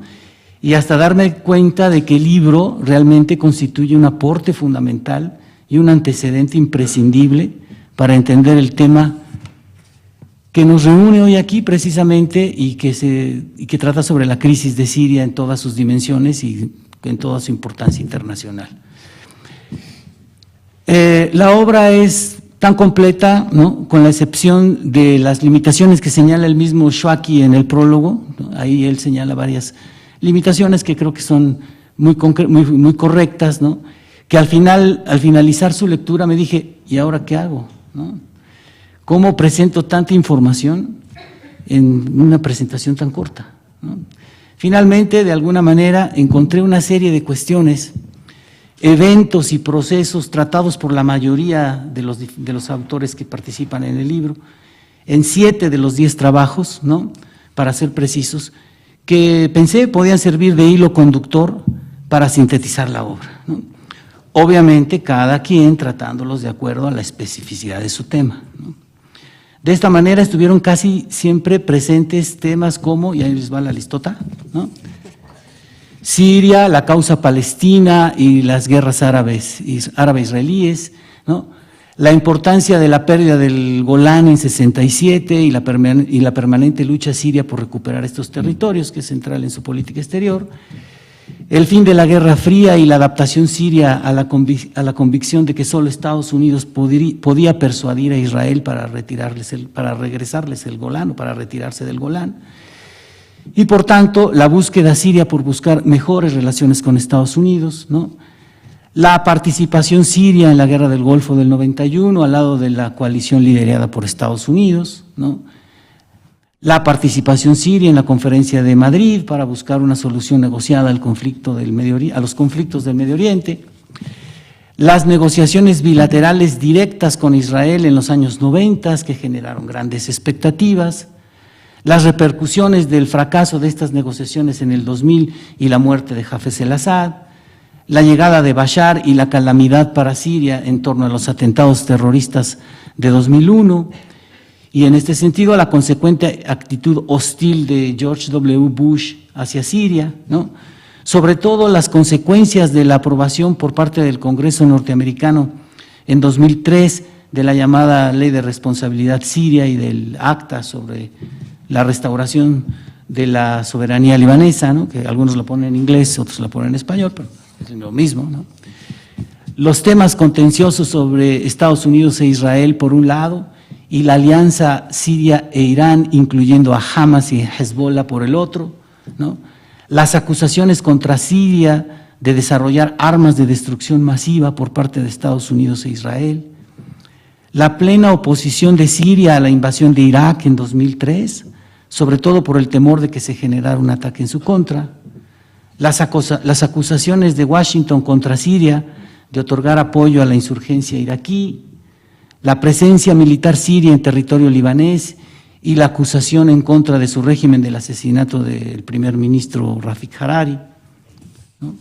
Y hasta darme cuenta de que el libro realmente constituye un aporte fundamental y un antecedente imprescindible para entender el tema que nos reúne hoy aquí precisamente y que trata sobre la crisis de Siria en todas sus dimensiones y en toda su importancia internacional. La obra es tan completa, ¿no?, con la excepción de las limitaciones que señala el mismo Shoaki en el prólogo, ¿no? Ahí él señala varias limitaciones que creo que son muy correctas, ¿no? Que al finalizar su lectura me dije, ¿y ahora qué hago?, ¿no? ¿Cómo presento tanta información en una presentación tan corta, ¿no? Finalmente, de alguna manera, encontré una serie de cuestiones, eventos y procesos tratados por la mayoría de los autores que participan en el libro, en 7 de los 10 trabajos, ¿no?, para ser precisos, que pensé podían servir de hilo conductor para sintetizar la obra, ¿no? Obviamente, cada quien tratándolos de acuerdo a la especificidad de su tema, ¿no? De esta manera estuvieron casi siempre presentes temas como, y ahí les va la listota, Siria, la causa palestina y las guerras árabe-israelíes, ¿no? La importancia de la pérdida del Golán en 67 y la permanente lucha siria por recuperar estos territorios, que es central en su política exterior, el fin de la Guerra Fría y la adaptación siria a la convicción de que solo Estados Unidos podía persuadir a Israel para regresarles el Golán o para retirarse del Golán, y por tanto la búsqueda siria por buscar mejores relaciones con Estados Unidos, ¿no? La participación siria en la Guerra del Golfo del 91 al lado de la coalición liderada por Estados Unidos, ¿no? La participación siria en la Conferencia de Madrid para buscar una solución negociada a los conflictos del Medio Oriente, las negociaciones bilaterales directas con Israel en los años 90 que generaron grandes expectativas, las repercusiones del fracaso de estas negociaciones en el 2000 y la muerte de Hafez el-Assad, la llegada de Bashar y la calamidad para Siria en torno a los atentados terroristas de 2001, y en este sentido la consecuente actitud hostil de George W. Bush hacia Siria, ¿no? Sobre todo las consecuencias de la aprobación por parte del Congreso norteamericano en 2003 de la llamada Ley de Responsabilidad Siria y del Acta sobre la restauración de la soberanía libanesa, ¿no?, que algunos lo ponen en inglés, otros lo ponen en español, pero es lo mismo, ¿no? Los temas contenciosos sobre Estados Unidos e Israel por un lado, y la alianza Siria e Irán, incluyendo a Hamas y Hezbollah por el otro, ¿no? Las acusaciones contra Siria de desarrollar armas de destrucción masiva por parte de Estados Unidos e Israel, la plena oposición de Siria a la invasión de Irak en 2003, sobre todo por el temor de que se generara un ataque en su contra, las acusaciones de Washington contra Siria de otorgar apoyo a la insurgencia iraquí, la presencia militar siria en territorio libanés y la acusación en contra de su régimen del asesinato del primer ministro Rafik Hariri, ¿no?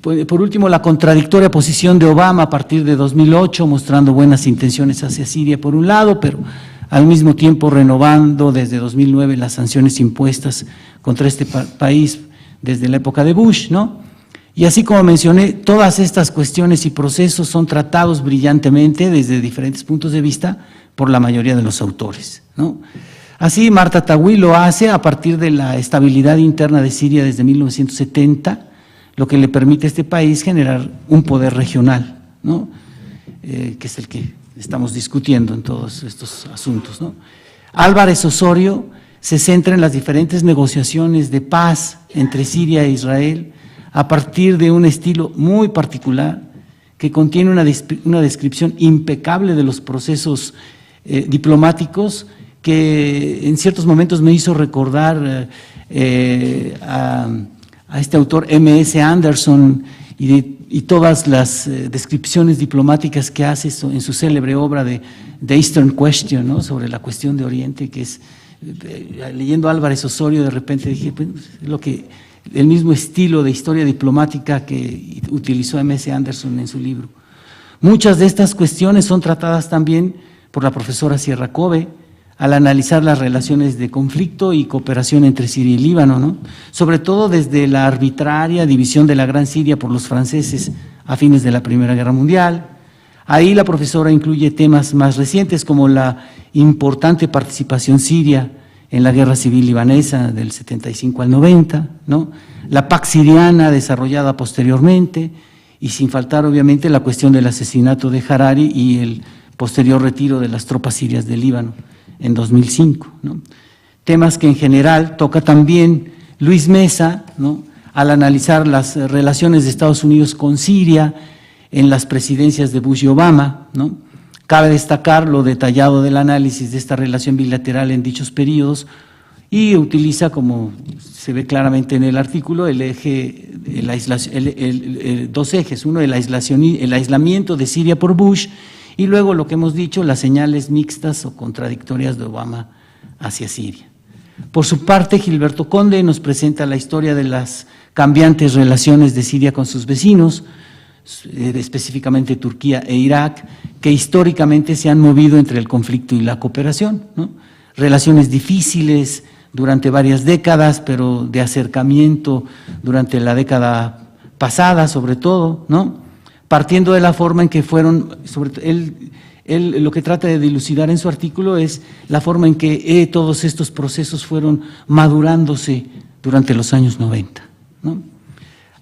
Por último, la contradictoria posición de Obama a partir de 2008, mostrando buenas intenciones hacia Siria por un lado, pero al mismo tiempo renovando desde 2009 las sanciones impuestas contra este país desde la época de Bush, ¿no? Y así como mencioné, todas estas cuestiones y procesos son tratados brillantemente desde diferentes puntos de vista por la mayoría de los autores, ¿no? Así, Marta Tawil lo hace a partir de la estabilidad interna de Siria desde 1970, lo que le permite a este país generar un poder regional, ¿no? Que es el que estamos discutiendo en todos estos asuntos, ¿no? Álvarez Osorio se centra en las diferentes negociaciones de paz entre Siria e Israel a partir de un estilo muy particular que contiene una descripción impecable de los procesos diplomáticos que en ciertos momentos me hizo recordar a este autor M.S. Anderson y todas las descripciones diplomáticas que hace en su célebre obra de The Eastern Question, ¿no? Sobre la cuestión de Oriente, que es, leyendo a Álvarez Osorio, de repente dije, pues, el mismo estilo de historia diplomática que utilizó M.S. Anderson en su libro. Muchas de estas cuestiones son tratadas también por la profesora Sierra Cove, al analizar las relaciones de conflicto y cooperación entre Siria y Líbano, ¿no? Sobre todo desde la arbitraria división de la Gran Siria por los franceses a fines de la Primera Guerra Mundial. Ahí la profesora incluye temas más recientes como la importante participación siria en la Guerra Civil Libanesa del 75 al 90, ¿no? La Pax Siriana desarrollada posteriormente y sin faltar obviamente la cuestión del asesinato de Hariri y el posterior retiro de las tropas sirias del Líbano en 2005, ¿no? Temas que en general toca también Luis Mesa, ¿no? Al analizar las relaciones de Estados Unidos con Siria en las presidencias de Bush y Obama, ¿no? Cabe destacar lo detallado del análisis de esta relación bilateral en dichos periodos y utiliza, como se ve claramente en el artículo, dos ejes, uno el aislamiento de Siria por Bush y luego lo que hemos dicho, las señales mixtas o contradictorias de Obama hacia Siria. Por su parte, Gilberto Conde nos presenta la historia de las cambiantes relaciones de Siria con sus vecinos, específicamente Turquía e Irak, que históricamente se han movido entre el conflicto y la cooperación, ¿no? Relaciones difíciles durante varias décadas, pero de acercamiento durante la década pasada, sobre todo, ¿no? Partiendo de la forma en que fueron, él lo que trata de dilucidar en su artículo es la forma en que todos estos procesos fueron madurándose durante los años 90, ¿no?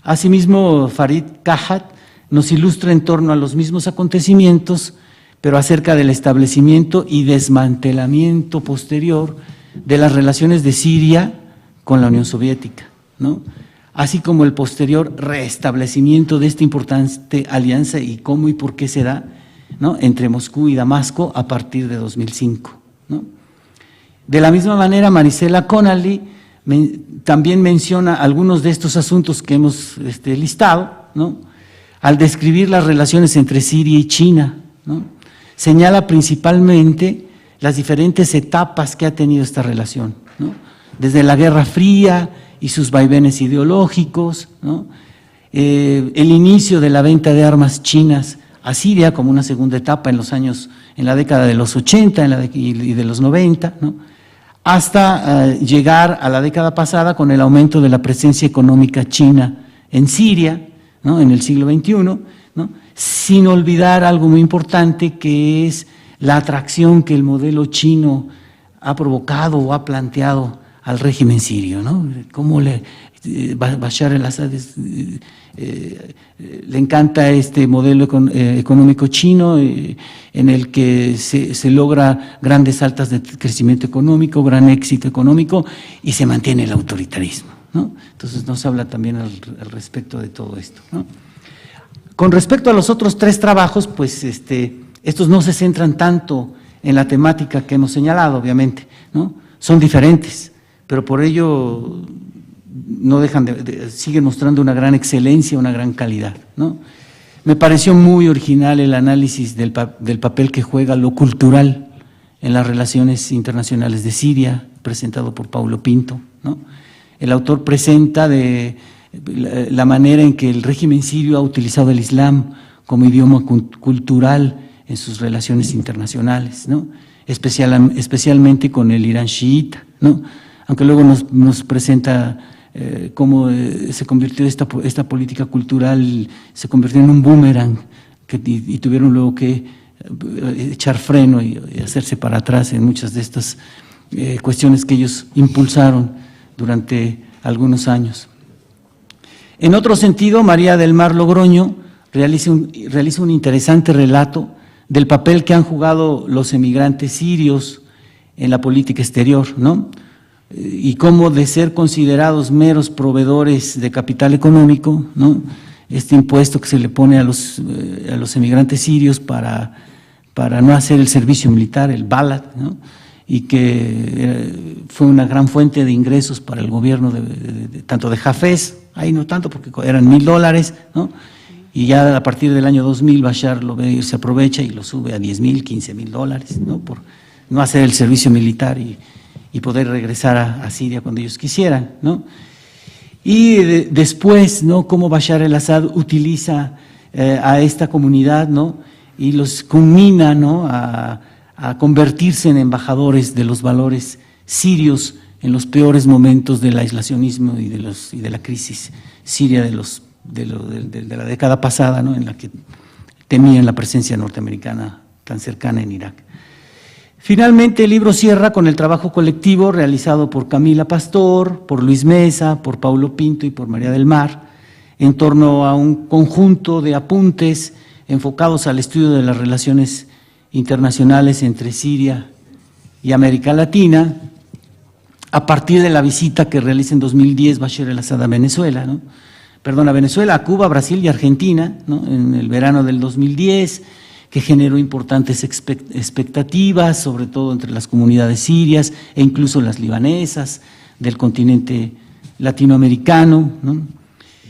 Asimismo, Farid Kahat nos ilustra en torno a los mismos acontecimientos, pero acerca del establecimiento y desmantelamiento posterior de las relaciones de Siria con la Unión Soviética, ¿no? Así como el posterior restablecimiento de esta importante alianza y cómo y por qué se da, ¿no? Entre Moscú y Damasco a partir de 2005, ¿no? De la misma manera, Marisela Connolly también menciona algunos de estos asuntos que hemos listado, ¿no? Al describir las relaciones entre Siria y China, ¿no? Señala principalmente las diferentes etapas que ha tenido esta relación, ¿no? Desde la Guerra Fría y sus vaivenes ideológicos, ¿no? El inicio de la venta de armas chinas a Siria como una segunda etapa en la década de los 80 y de los 90, ¿no? Hasta llegar a la década pasada con el aumento de la presencia económica china en Siria, ¿no? En el siglo XXI, ¿no? Sin olvidar algo muy importante que es la atracción que el modelo chino ha provocado o ha planteado al régimen sirio, ¿no? Cómo Bashar al-Assad le encanta este modelo económico chino en el que se logra grandes altas de crecimiento económico, gran éxito económico y se mantiene el autoritarismo, ¿no? Entonces nos habla también al respecto de todo esto, ¿no? Con respecto a los otros tres trabajos, pues estos no se centran tanto en la temática que hemos señalado, obviamente, ¿no? Son diferentes, pero por ello no dejan siguen mostrando una gran excelencia, una gran calidad, ¿no? Me pareció muy original el análisis del papel que juega lo cultural, en las relaciones internacionales de Siria, presentado por Paulo Pinto, ¿no? El autor presenta la manera en que el régimen sirio ha utilizado el Islam como idioma cultural en sus relaciones internacionales, ¿no? Especialmente con el Irán chiita, ¿no? Aunque luego nos presenta cómo se convirtió esta política cultural, se convirtió en un boomerang y tuvieron luego que echar freno y hacerse para atrás en muchas de estas cuestiones que ellos impulsaron durante algunos años. En otro sentido, María del Mar Logroño realiza un interesante relato del papel que han jugado los emigrantes sirios en la política exterior, ¿no? Y cómo, de ser considerados meros proveedores de capital económico, ¿no?, este impuesto que se le pone a los emigrantes sirios para no hacer el servicio militar, el Balad, ¿no?, y que fue una gran fuente de ingresos para el gobierno tanto de Hafez, ahí no tanto porque eran $1,000, ¿no?, y ya a partir del año 2000 Bashar lo ve y se aprovecha y lo sube a $10,000, $15,000, ¿no?, por no hacer el servicio militar y poder regresar a Siria cuando ellos quisieran, ¿no? Y después, ¿no?, cómo Bashar el-Assad utiliza a esta comunidad, ¿no?, y los conmina, ¿no?, a convertirse en embajadores de los valores sirios en los peores momentos del aislacionismo y de la crisis siria de la década pasada, ¿no?, en la que temían la presencia norteamericana tan cercana en Irak. Finalmente, el libro cierra con el trabajo colectivo realizado por Camila Pastor, por Luis Mesa, por Paulo Pinto y por María del Mar, en torno a un conjunto de apuntes enfocados al estudio de las relaciones internacionales entre Siria y América Latina, a partir de la visita que realiza en 2010 Bashar el-Assad a Venezuela, ¿no? Perdón, a Venezuela, a Cuba, Brasil y Argentina, ¿no?, en el verano del 2010, que generó importantes expectativas, sobre todo entre las comunidades sirias e incluso las libanesas del continente latinoamericano, ¿no?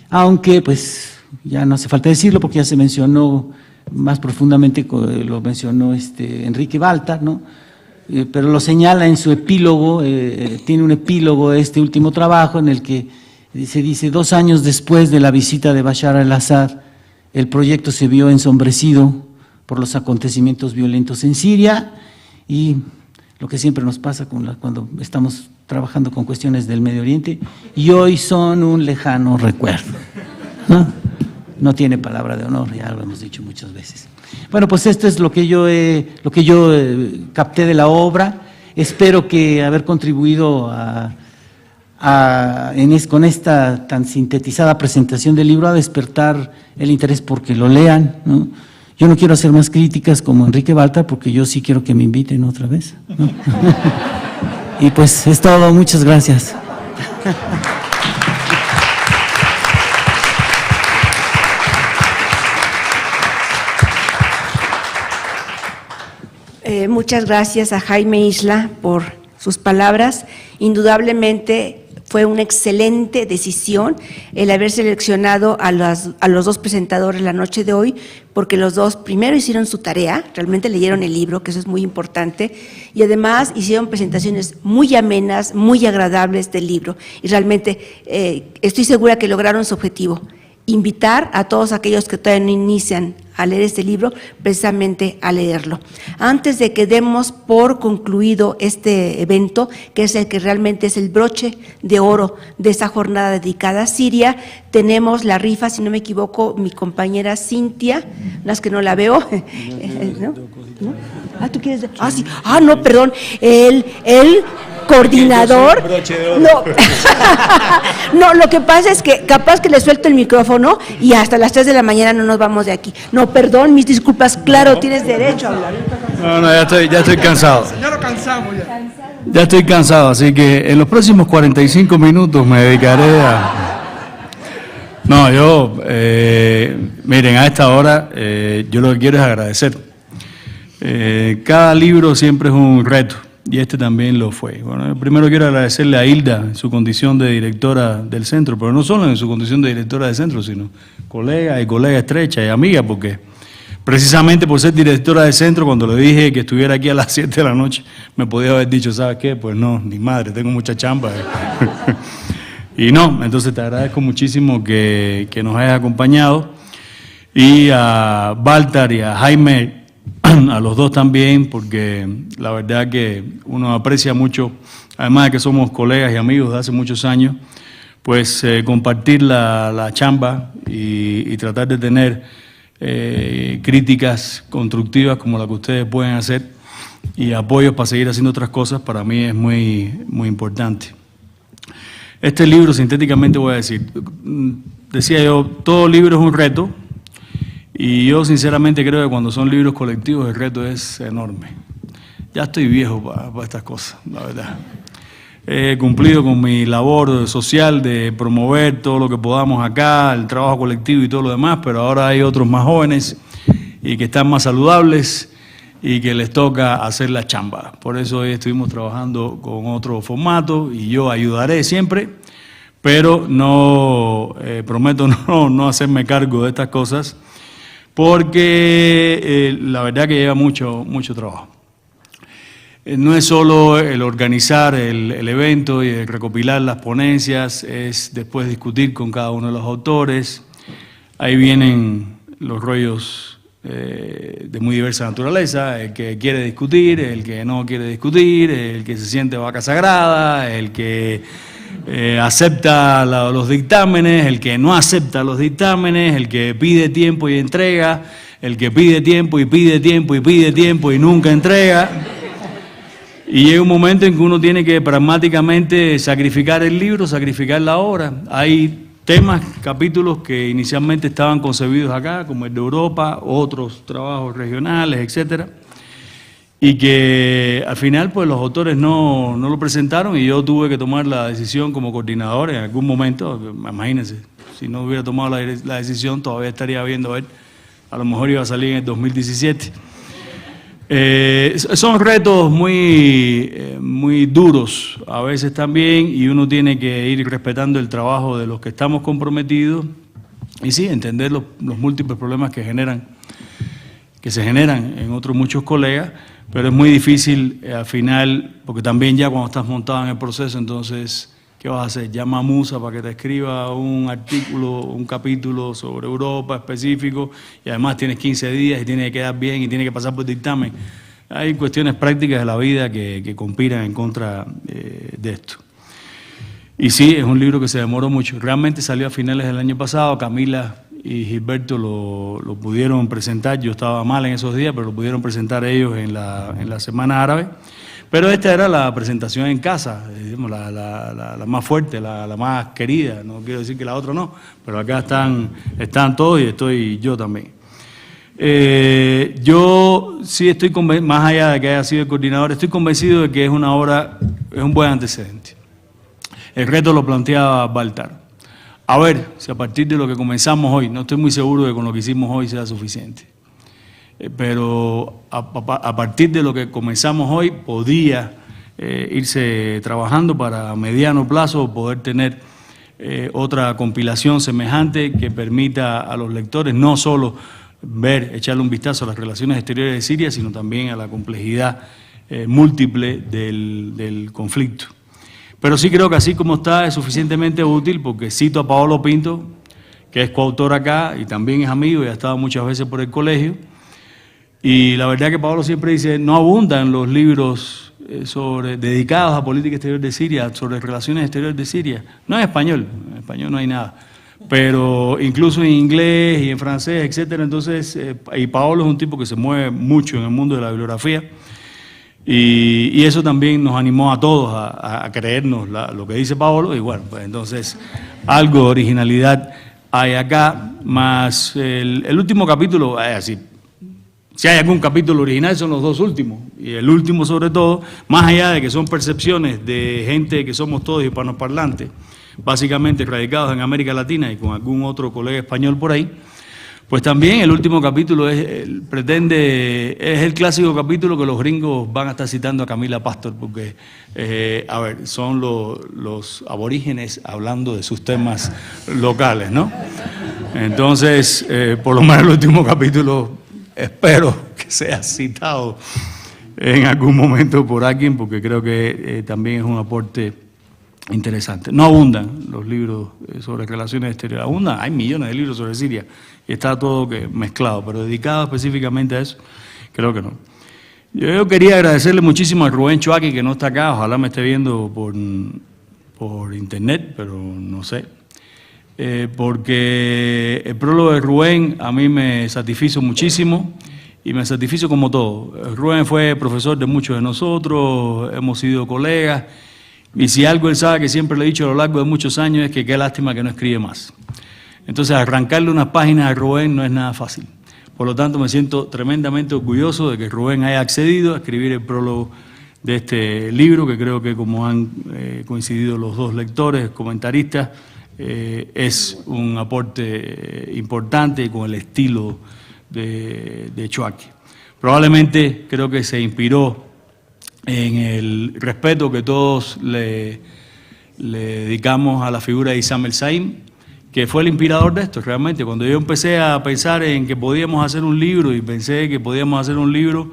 Aunque, pues, ya no hace falta decirlo porque ya se mencionó más profundamente, lo mencionó Enrique Balta, ¿no? Pero lo señala en su epílogo, tiene un epílogo este último trabajo en el que se dice: 2 años después de la visita de Bashar al-Assad, el proyecto se vio ensombrecido por los acontecimientos violentos en Siria y lo que siempre nos pasa cuando estamos trabajando con cuestiones del Medio Oriente, y hoy son un lejano recuerdo, ¿no? No tiene palabra de honor, ya lo hemos dicho muchas veces. Bueno, pues esto es lo que yo capté de la obra. Espero que haber contribuido con esta tan sintetizada presentación del libro a despertar el interés porque lo lean, ¿no? Yo no quiero hacer más críticas como Enrique Balta porque yo sí quiero que me inviten otra vez, ¿no? Y pues es todo, muchas gracias. Muchas gracias a Jaime Isla por sus palabras. Indudablemente fue una excelente decisión el haber seleccionado a los 2 presentadores la noche de hoy, porque los 2 primero hicieron su tarea, realmente leyeron el libro, que eso es muy importante, y además hicieron presentaciones muy amenas, muy agradables del libro, y realmente estoy segura que lograron su objetivo: invitar a todos aquellos que todavía no inician a leer este libro, precisamente a leerlo. Antes de que demos por concluido este evento, que es el que realmente es el broche de oro de esta jornada dedicada a Siria, tenemos la rifa, si no me equivoco, mi compañera Cintia, las que no la veo. ¿No? ¿No? Ah, ¿tú quieres? Ah, sí. Ah, no, perdón. El coordinador. No. No, lo que pasa es que capaz que le suelto el micrófono y hasta las 3 de la mañana no nos vamos de aquí. No, perdón, mis disculpas, claro, no, tienes derecho a hablar. No, ya estoy cansado. Ya lo cansamos ya. Ya estoy cansado, así que en los próximos 45 minutos me dedicaré a... No, miren, a esta hora yo lo que quiero es agradecer. Cada libro siempre es un reto, y este también lo fue. Bueno, primero quiero agradecerle a Hilda en su condición de directora del centro, pero no solo en su condición de directora del centro, sino colega y colega estrecha y amiga, porque precisamente por ser directora del centro, cuando le dije que estuviera aquí a las 7 de la noche, me podía haber dicho, ¿sabes qué? Pues no, ni madre, tengo mucha chamba. Y no, entonces te agradezco muchísimo que nos hayas acompañado. Y a Baltar y a Jaime, a los dos también, porque la verdad que uno aprecia mucho, además de que somos colegas y amigos de hace muchos años, pues compartir la chamba y tratar de tener críticas constructivas como la que ustedes pueden hacer y apoyos para seguir haciendo otras cosas, para mí es muy, muy importante. Este libro, sintéticamente voy a decir, decía yo, todo libro es un reto, y yo sinceramente creo que cuando son libros colectivos el reto es enorme. Ya estoy viejo para estas cosas, la verdad. He cumplido con mi labor social de promover todo lo que podamos acá, el trabajo colectivo y todo lo demás, pero ahora hay otros más jóvenes y que están más saludables y que les toca hacer la chamba. Por eso hoy estuvimos trabajando con otro formato y yo ayudaré siempre, pero no prometo no hacerme cargo de estas cosas, porque la verdad que lleva mucho trabajo. No es solo el organizar el evento y el recopilar las ponencias, es después discutir con cada uno de los autores. Ahí vienen los rollos de muy diversa naturaleza, el que quiere discutir, el que no quiere discutir, el que se siente vaca sagrada, el que acepta los dictámenes, el que no acepta los dictámenes, el que pide tiempo y entrega, el que pide tiempo y pide tiempo y pide tiempo y nunca entrega. Y llega un momento en que uno tiene que pragmáticamente sacrificar el libro, sacrificar la obra. Hay temas, capítulos que inicialmente estaban concebidos acá, como el de Europa, otros trabajos regionales, etcétera, y que al final pues los autores no lo presentaron y yo tuve que tomar la decisión como coordinador en algún momento. Imagínense, si no hubiera tomado la decisión todavía estaría viendo, a ver, a lo mejor iba a salir en el 2017. Son retos muy duros a veces también, y uno tiene que ir respetando el trabajo de los que estamos comprometidos y sí, entender los múltiples problemas que se generan en otros muchos colegas, pero es muy difícil al final, porque también ya cuando estás montado en el proceso, entonces, ¿qué vas a hacer? Llama a Musa para que te escriba un artículo, un capítulo sobre Europa específico, y además tienes 15 días y tiene que quedar bien y tiene que pasar por dictamen. Hay cuestiones prácticas de la vida que conspiran en contra de esto. Y sí, es un libro que se demoró mucho. Realmente salió a finales del año pasado. Camila y Gilberto lo pudieron presentar. Yo estaba mal en esos días, pero lo pudieron presentar ellos en la Semana Árabe. Pero esta era la presentación en casa, digamos, la más fuerte, la más querida. No quiero decir que la otra no, pero acá están todos y estoy yo también. Yo sí estoy convencido, más allá de que haya sido el coordinador, estoy convencido de que es una obra, es un buen antecedente. El reto lo planteaba Baltar. A ver si a partir de lo que comenzamos hoy, no estoy muy seguro de que con lo que hicimos hoy sea suficiente. Pero a partir de lo que comenzamos hoy, podría irse trabajando para a mediano plazo poder tener otra compilación semejante que permita a los lectores no solo echarle un vistazo a las relaciones exteriores de Siria, sino también a la complejidad múltiple del conflicto. Pero sí creo que así como está es suficientemente útil, porque cito a Paolo Pinto, que es coautor acá y también es amigo y ha estado muchas veces por el colegio. Y la verdad que Pablo siempre dice, no abundan los libros dedicados a política exterior de Siria, sobre relaciones exteriores de Siria. No en español no hay nada, pero incluso en inglés y en francés, etcétera. Entonces, y Pablo es un tipo que se mueve mucho en el mundo de la bibliografía, y eso también nos animó a todos a creernos lo que dice Pablo, y bueno, pues entonces algo de originalidad hay acá, más el último capítulo, así. Si hay algún capítulo original, son los dos últimos. Y el último, sobre todo, más allá de que son percepciones de gente que somos todos hispanoparlantes, básicamente radicados en América Latina y con algún otro colega español por ahí, pues también el último capítulo es el clásico capítulo que los gringos van a estar citando a Camila Pastor, porque, a ver, son los aborígenes hablando de sus temas locales, ¿no? Entonces, por lo menos el último capítulo espero que sea citado en algún momento por alguien, porque creo que también es un aporte interesante. No abundan los libros sobre relaciones exteriores, abundan, hay millones de libros sobre Siria y está todo mezclado, pero dedicado específicamente a eso, creo que no. Yo quería agradecerle muchísimo a Rubén Choaqui, que no está acá, ojalá me esté viendo por internet, pero no sé, porque el prólogo de Rubén a mí me satisfizo muchísimo y me satisfizo como todo. Rubén fue profesor de muchos de nosotros, hemos sido colegas, y si algo él sabe que siempre le he dicho a lo largo de muchos años es que qué lástima que no escribe más. Entonces arrancarle unas páginas a Rubén no es nada fácil. Por lo tanto, me siento tremendamente orgulloso de que Rubén haya accedido a escribir el prólogo de este libro, que creo que, como han coincidido los dos lectores, comentaristas, es un aporte importante y con el estilo de Choaqui. Probablemente creo que se inspiró en el respeto que todos le dedicamos a la figura de Issam el-Zaim, que fue el inspirador de esto. Realmente, cuando yo empecé a pensar en que podíamos hacer un libro, y pensé que podíamos hacer un libro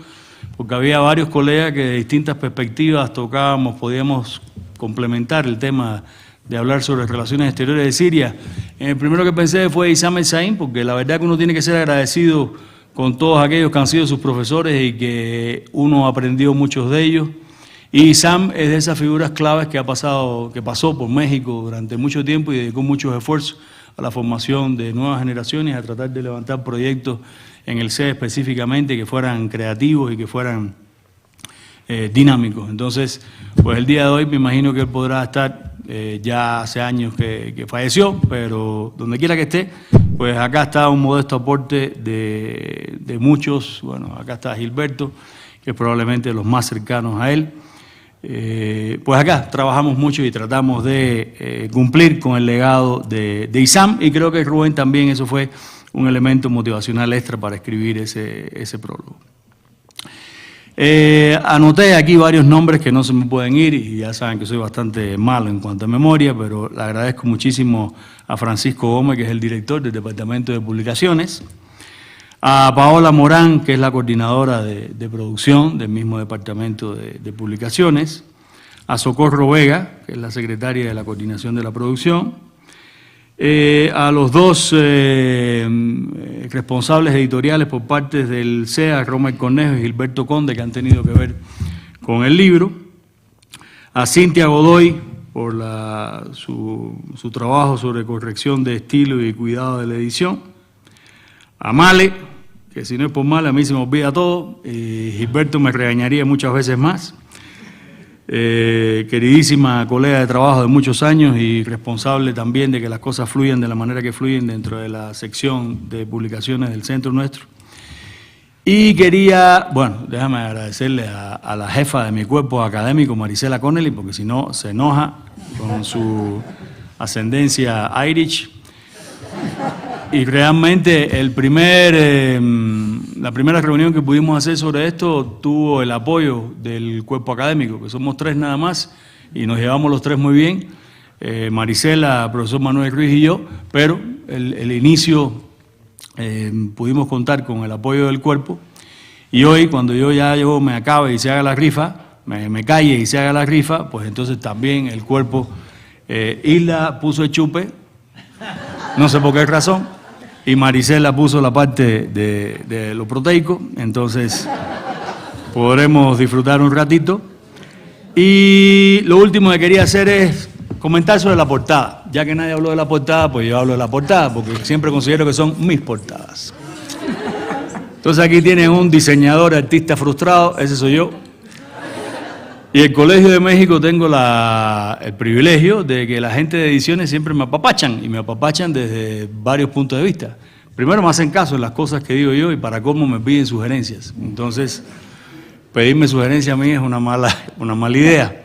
porque había varios colegas que de distintas perspectivas tocábamos, podíamos complementar el tema de hablar sobre relaciones exteriores de Siria, el primero que pensé fue Issam el-Zaim, porque la verdad que uno tiene que ser agradecido con todos aquellos que han sido sus profesores y que uno aprendió muchos de ellos. Y Issam es de esas figuras claves que pasó por México durante mucho tiempo y dedicó muchos esfuerzos a la formación de nuevas generaciones, a tratar de levantar proyectos en el CEE específicamente que fueran creativos y que fueran dinámicos. Entonces, pues el día de hoy me imagino que él podrá estar, ya hace años que falleció, pero donde quiera que esté, pues acá está un modesto aporte de muchos. Bueno, acá está Gilberto, que es probablemente de los más cercanos a él. Pues acá trabajamos mucho y tratamos de cumplir con el legado de Issam, y creo que Rubén también eso fue un elemento motivacional extra para escribir ese prólogo. Anoté aquí varios nombres que no se me pueden ir, y ya saben que soy bastante malo en cuanto a memoria, pero le agradezco muchísimo a Francisco Gómez, que es el director del Departamento de Publicaciones, a Paola Morán, que es la coordinadora de producción del mismo Departamento de Publicaciones, a Socorro Vega, que es la secretaria de la coordinación de la producción, a los dos responsables editoriales por parte del CEA, Romer Cornejo y Gilberto Conde, que han tenido que ver con el libro, a Cintia Godoy por su trabajo sobre corrección de estilo y cuidado de la edición, a Male, que si no es por Male a mí se me olvida todo, y Gilberto me regañaría muchas veces más, queridísima colega de trabajo de muchos años y responsable también de que las cosas fluyan de la manera que fluyen dentro de la sección de publicaciones del centro nuestro. Y quería, bueno, déjame agradecerle a la jefa de mi cuerpo académico, Marisela Connelly, porque si no se enoja con su ascendencia Irish. Y realmente la primera reunión que pudimos hacer sobre esto tuvo el apoyo del cuerpo académico, que somos 3 nada más, y nos llevamos los 3 muy bien, Marisela, profesor Manuel Ruiz y yo, pero el inicio pudimos contar con el apoyo del cuerpo, y hoy cuando yo me acabe y se haga la rifa, me calle y se haga la rifa, pues entonces también el cuerpo, Isla puso el chupe, no sé por qué razón, y Marisela puso la parte de lo proteico, entonces podremos disfrutar un ratito. Y lo último que quería hacer es comentar sobre la portada. Ya que nadie habló de la portada, pues yo hablo de la portada, porque siempre considero que son mis portadas. Entonces aquí tienen un diseñador, artista frustrado, ese soy yo. Y el Colegio de México tengo el privilegio de que la gente de ediciones siempre me apapachan, y me apapachan desde varios puntos de vista. Primero me hacen caso en las cosas que digo yo, y para cómo me piden sugerencias. Entonces, pedirme sugerencias a mí es una mala idea.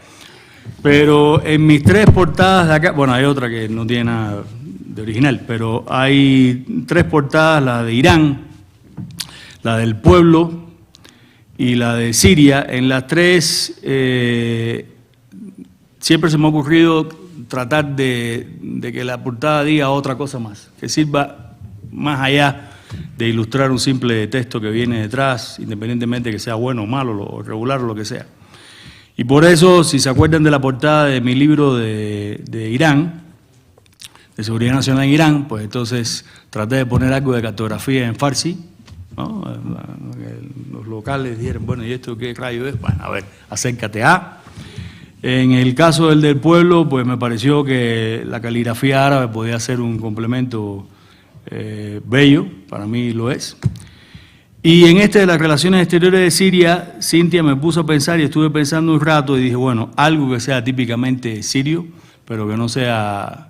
Pero en mis 3 portadas de acá, bueno, hay otra que no tiene nada de original, pero hay 3 portadas, la de Irán, la del pueblo y la de Siria. En las 3 siempre se me ha ocurrido tratar de que la portada diga otra cosa más, que sirva más allá de ilustrar un simple texto que viene detrás, independientemente de que sea bueno o malo, o regular o lo que sea. Y por eso, si se acuerdan de la portada de mi libro de Irán, de Seguridad Nacional en Irán, pues entonces traté de poner algo de cartografía en farsi, ¿no? Los locales dijeron, bueno, ¿y esto qué rayo es? Bueno, a ver, acércate a... En el caso del pueblo, pues me pareció que la caligrafía árabe podía ser un complemento bello, para mí lo es. Y en este de las relaciones exteriores de Siria, Cintia me puso a pensar y estuve pensando un rato y dije, bueno, algo que sea típicamente sirio, pero que no sea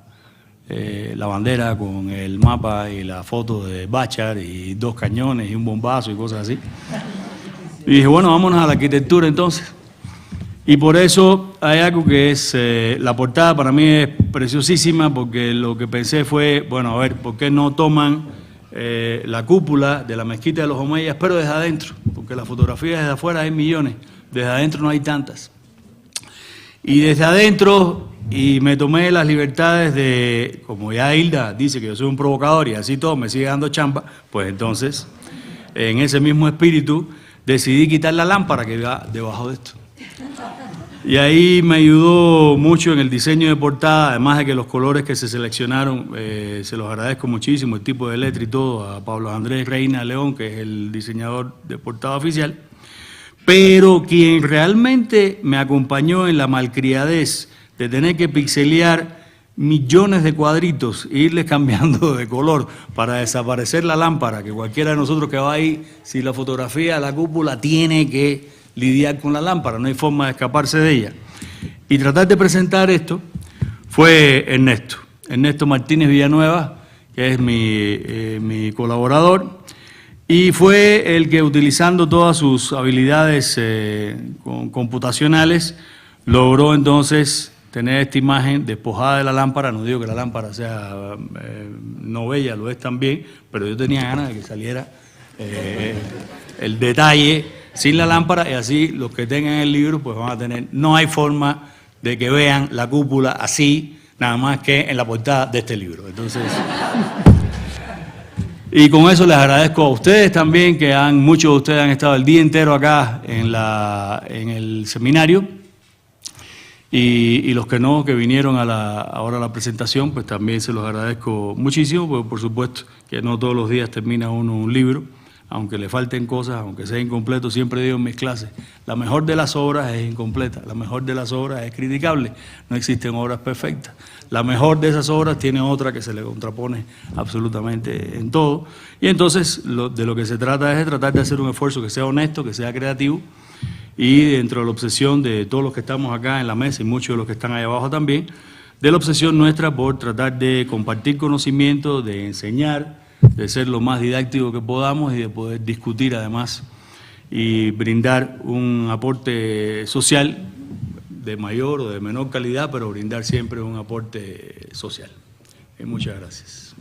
la bandera con el mapa y la foto de Bachar y 2 cañones y un bombazo y cosas así. Y dije, bueno, vámonos a la arquitectura entonces. Y por eso hay algo que es, la portada para mí es preciosísima, porque lo que pensé fue, bueno, a ver, ¿por qué no toman la cúpula de la mezquita de los Omeyas, pero desde adentro? Porque las fotografías desde afuera hay millones, desde adentro no hay tantas. Y desde adentro, y me tomé las libertades de, como ya Hilda dice que yo soy un provocador y así todo me sigue dando chamba, pues entonces, en ese mismo espíritu, decidí quitar la lámpara que va debajo de esto. Y ahí me ayudó mucho en el diseño de portada, además de que los colores que se seleccionaron, se los agradezco muchísimo, el tipo de letra y todo, a Pablo Andrés Reina León, que es el diseñador de portada oficial. Pero quien realmente me acompañó en la malcriadez de tener que pixelear millones de cuadritos e irles cambiando de color para desaparecer la lámpara, que cualquiera de nosotros que va ahí, si la fotografía de la cúpula tiene que lidiar con la lámpara, no hay forma de escaparse de ella. Y tratar de presentar esto fue Ernesto Martínez Villanueva, que es mi colaborador, y fue el que, utilizando todas sus habilidades computacionales, logró entonces tener esta imagen despojada de la lámpara. No digo que la lámpara sea no bella, lo es también, pero yo tenía ganas de que saliera el detalle sin la lámpara, y así los que tengan el libro pues van a tener, no hay forma de que vean la cúpula así, nada más que en la portada de este libro. Entonces, y con eso les agradezco a ustedes también, que muchos de ustedes han estado el día entero acá en el seminario, y los que no, que vinieron ahora a la presentación, pues también se los agradezco muchísimo, porque por supuesto que no todos los días termina uno un libro, aunque le falten cosas, aunque sea incompleto. Siempre digo en mis clases, la mejor de las obras es incompleta, la mejor de las obras es criticable, no existen obras perfectas. La mejor de esas obras tiene otra que se le contrapone absolutamente en todo, y entonces de lo que se trata es de tratar de hacer un esfuerzo que sea honesto, que sea creativo, y dentro de la obsesión de todos los que estamos acá en la mesa y muchos de los que están ahí abajo también, de la obsesión nuestra por tratar de compartir conocimiento, de enseñar, de ser lo más didáctico que podamos y de poder discutir además y brindar un aporte social de mayor o de menor calidad, pero brindar siempre un aporte social. Muchas gracias.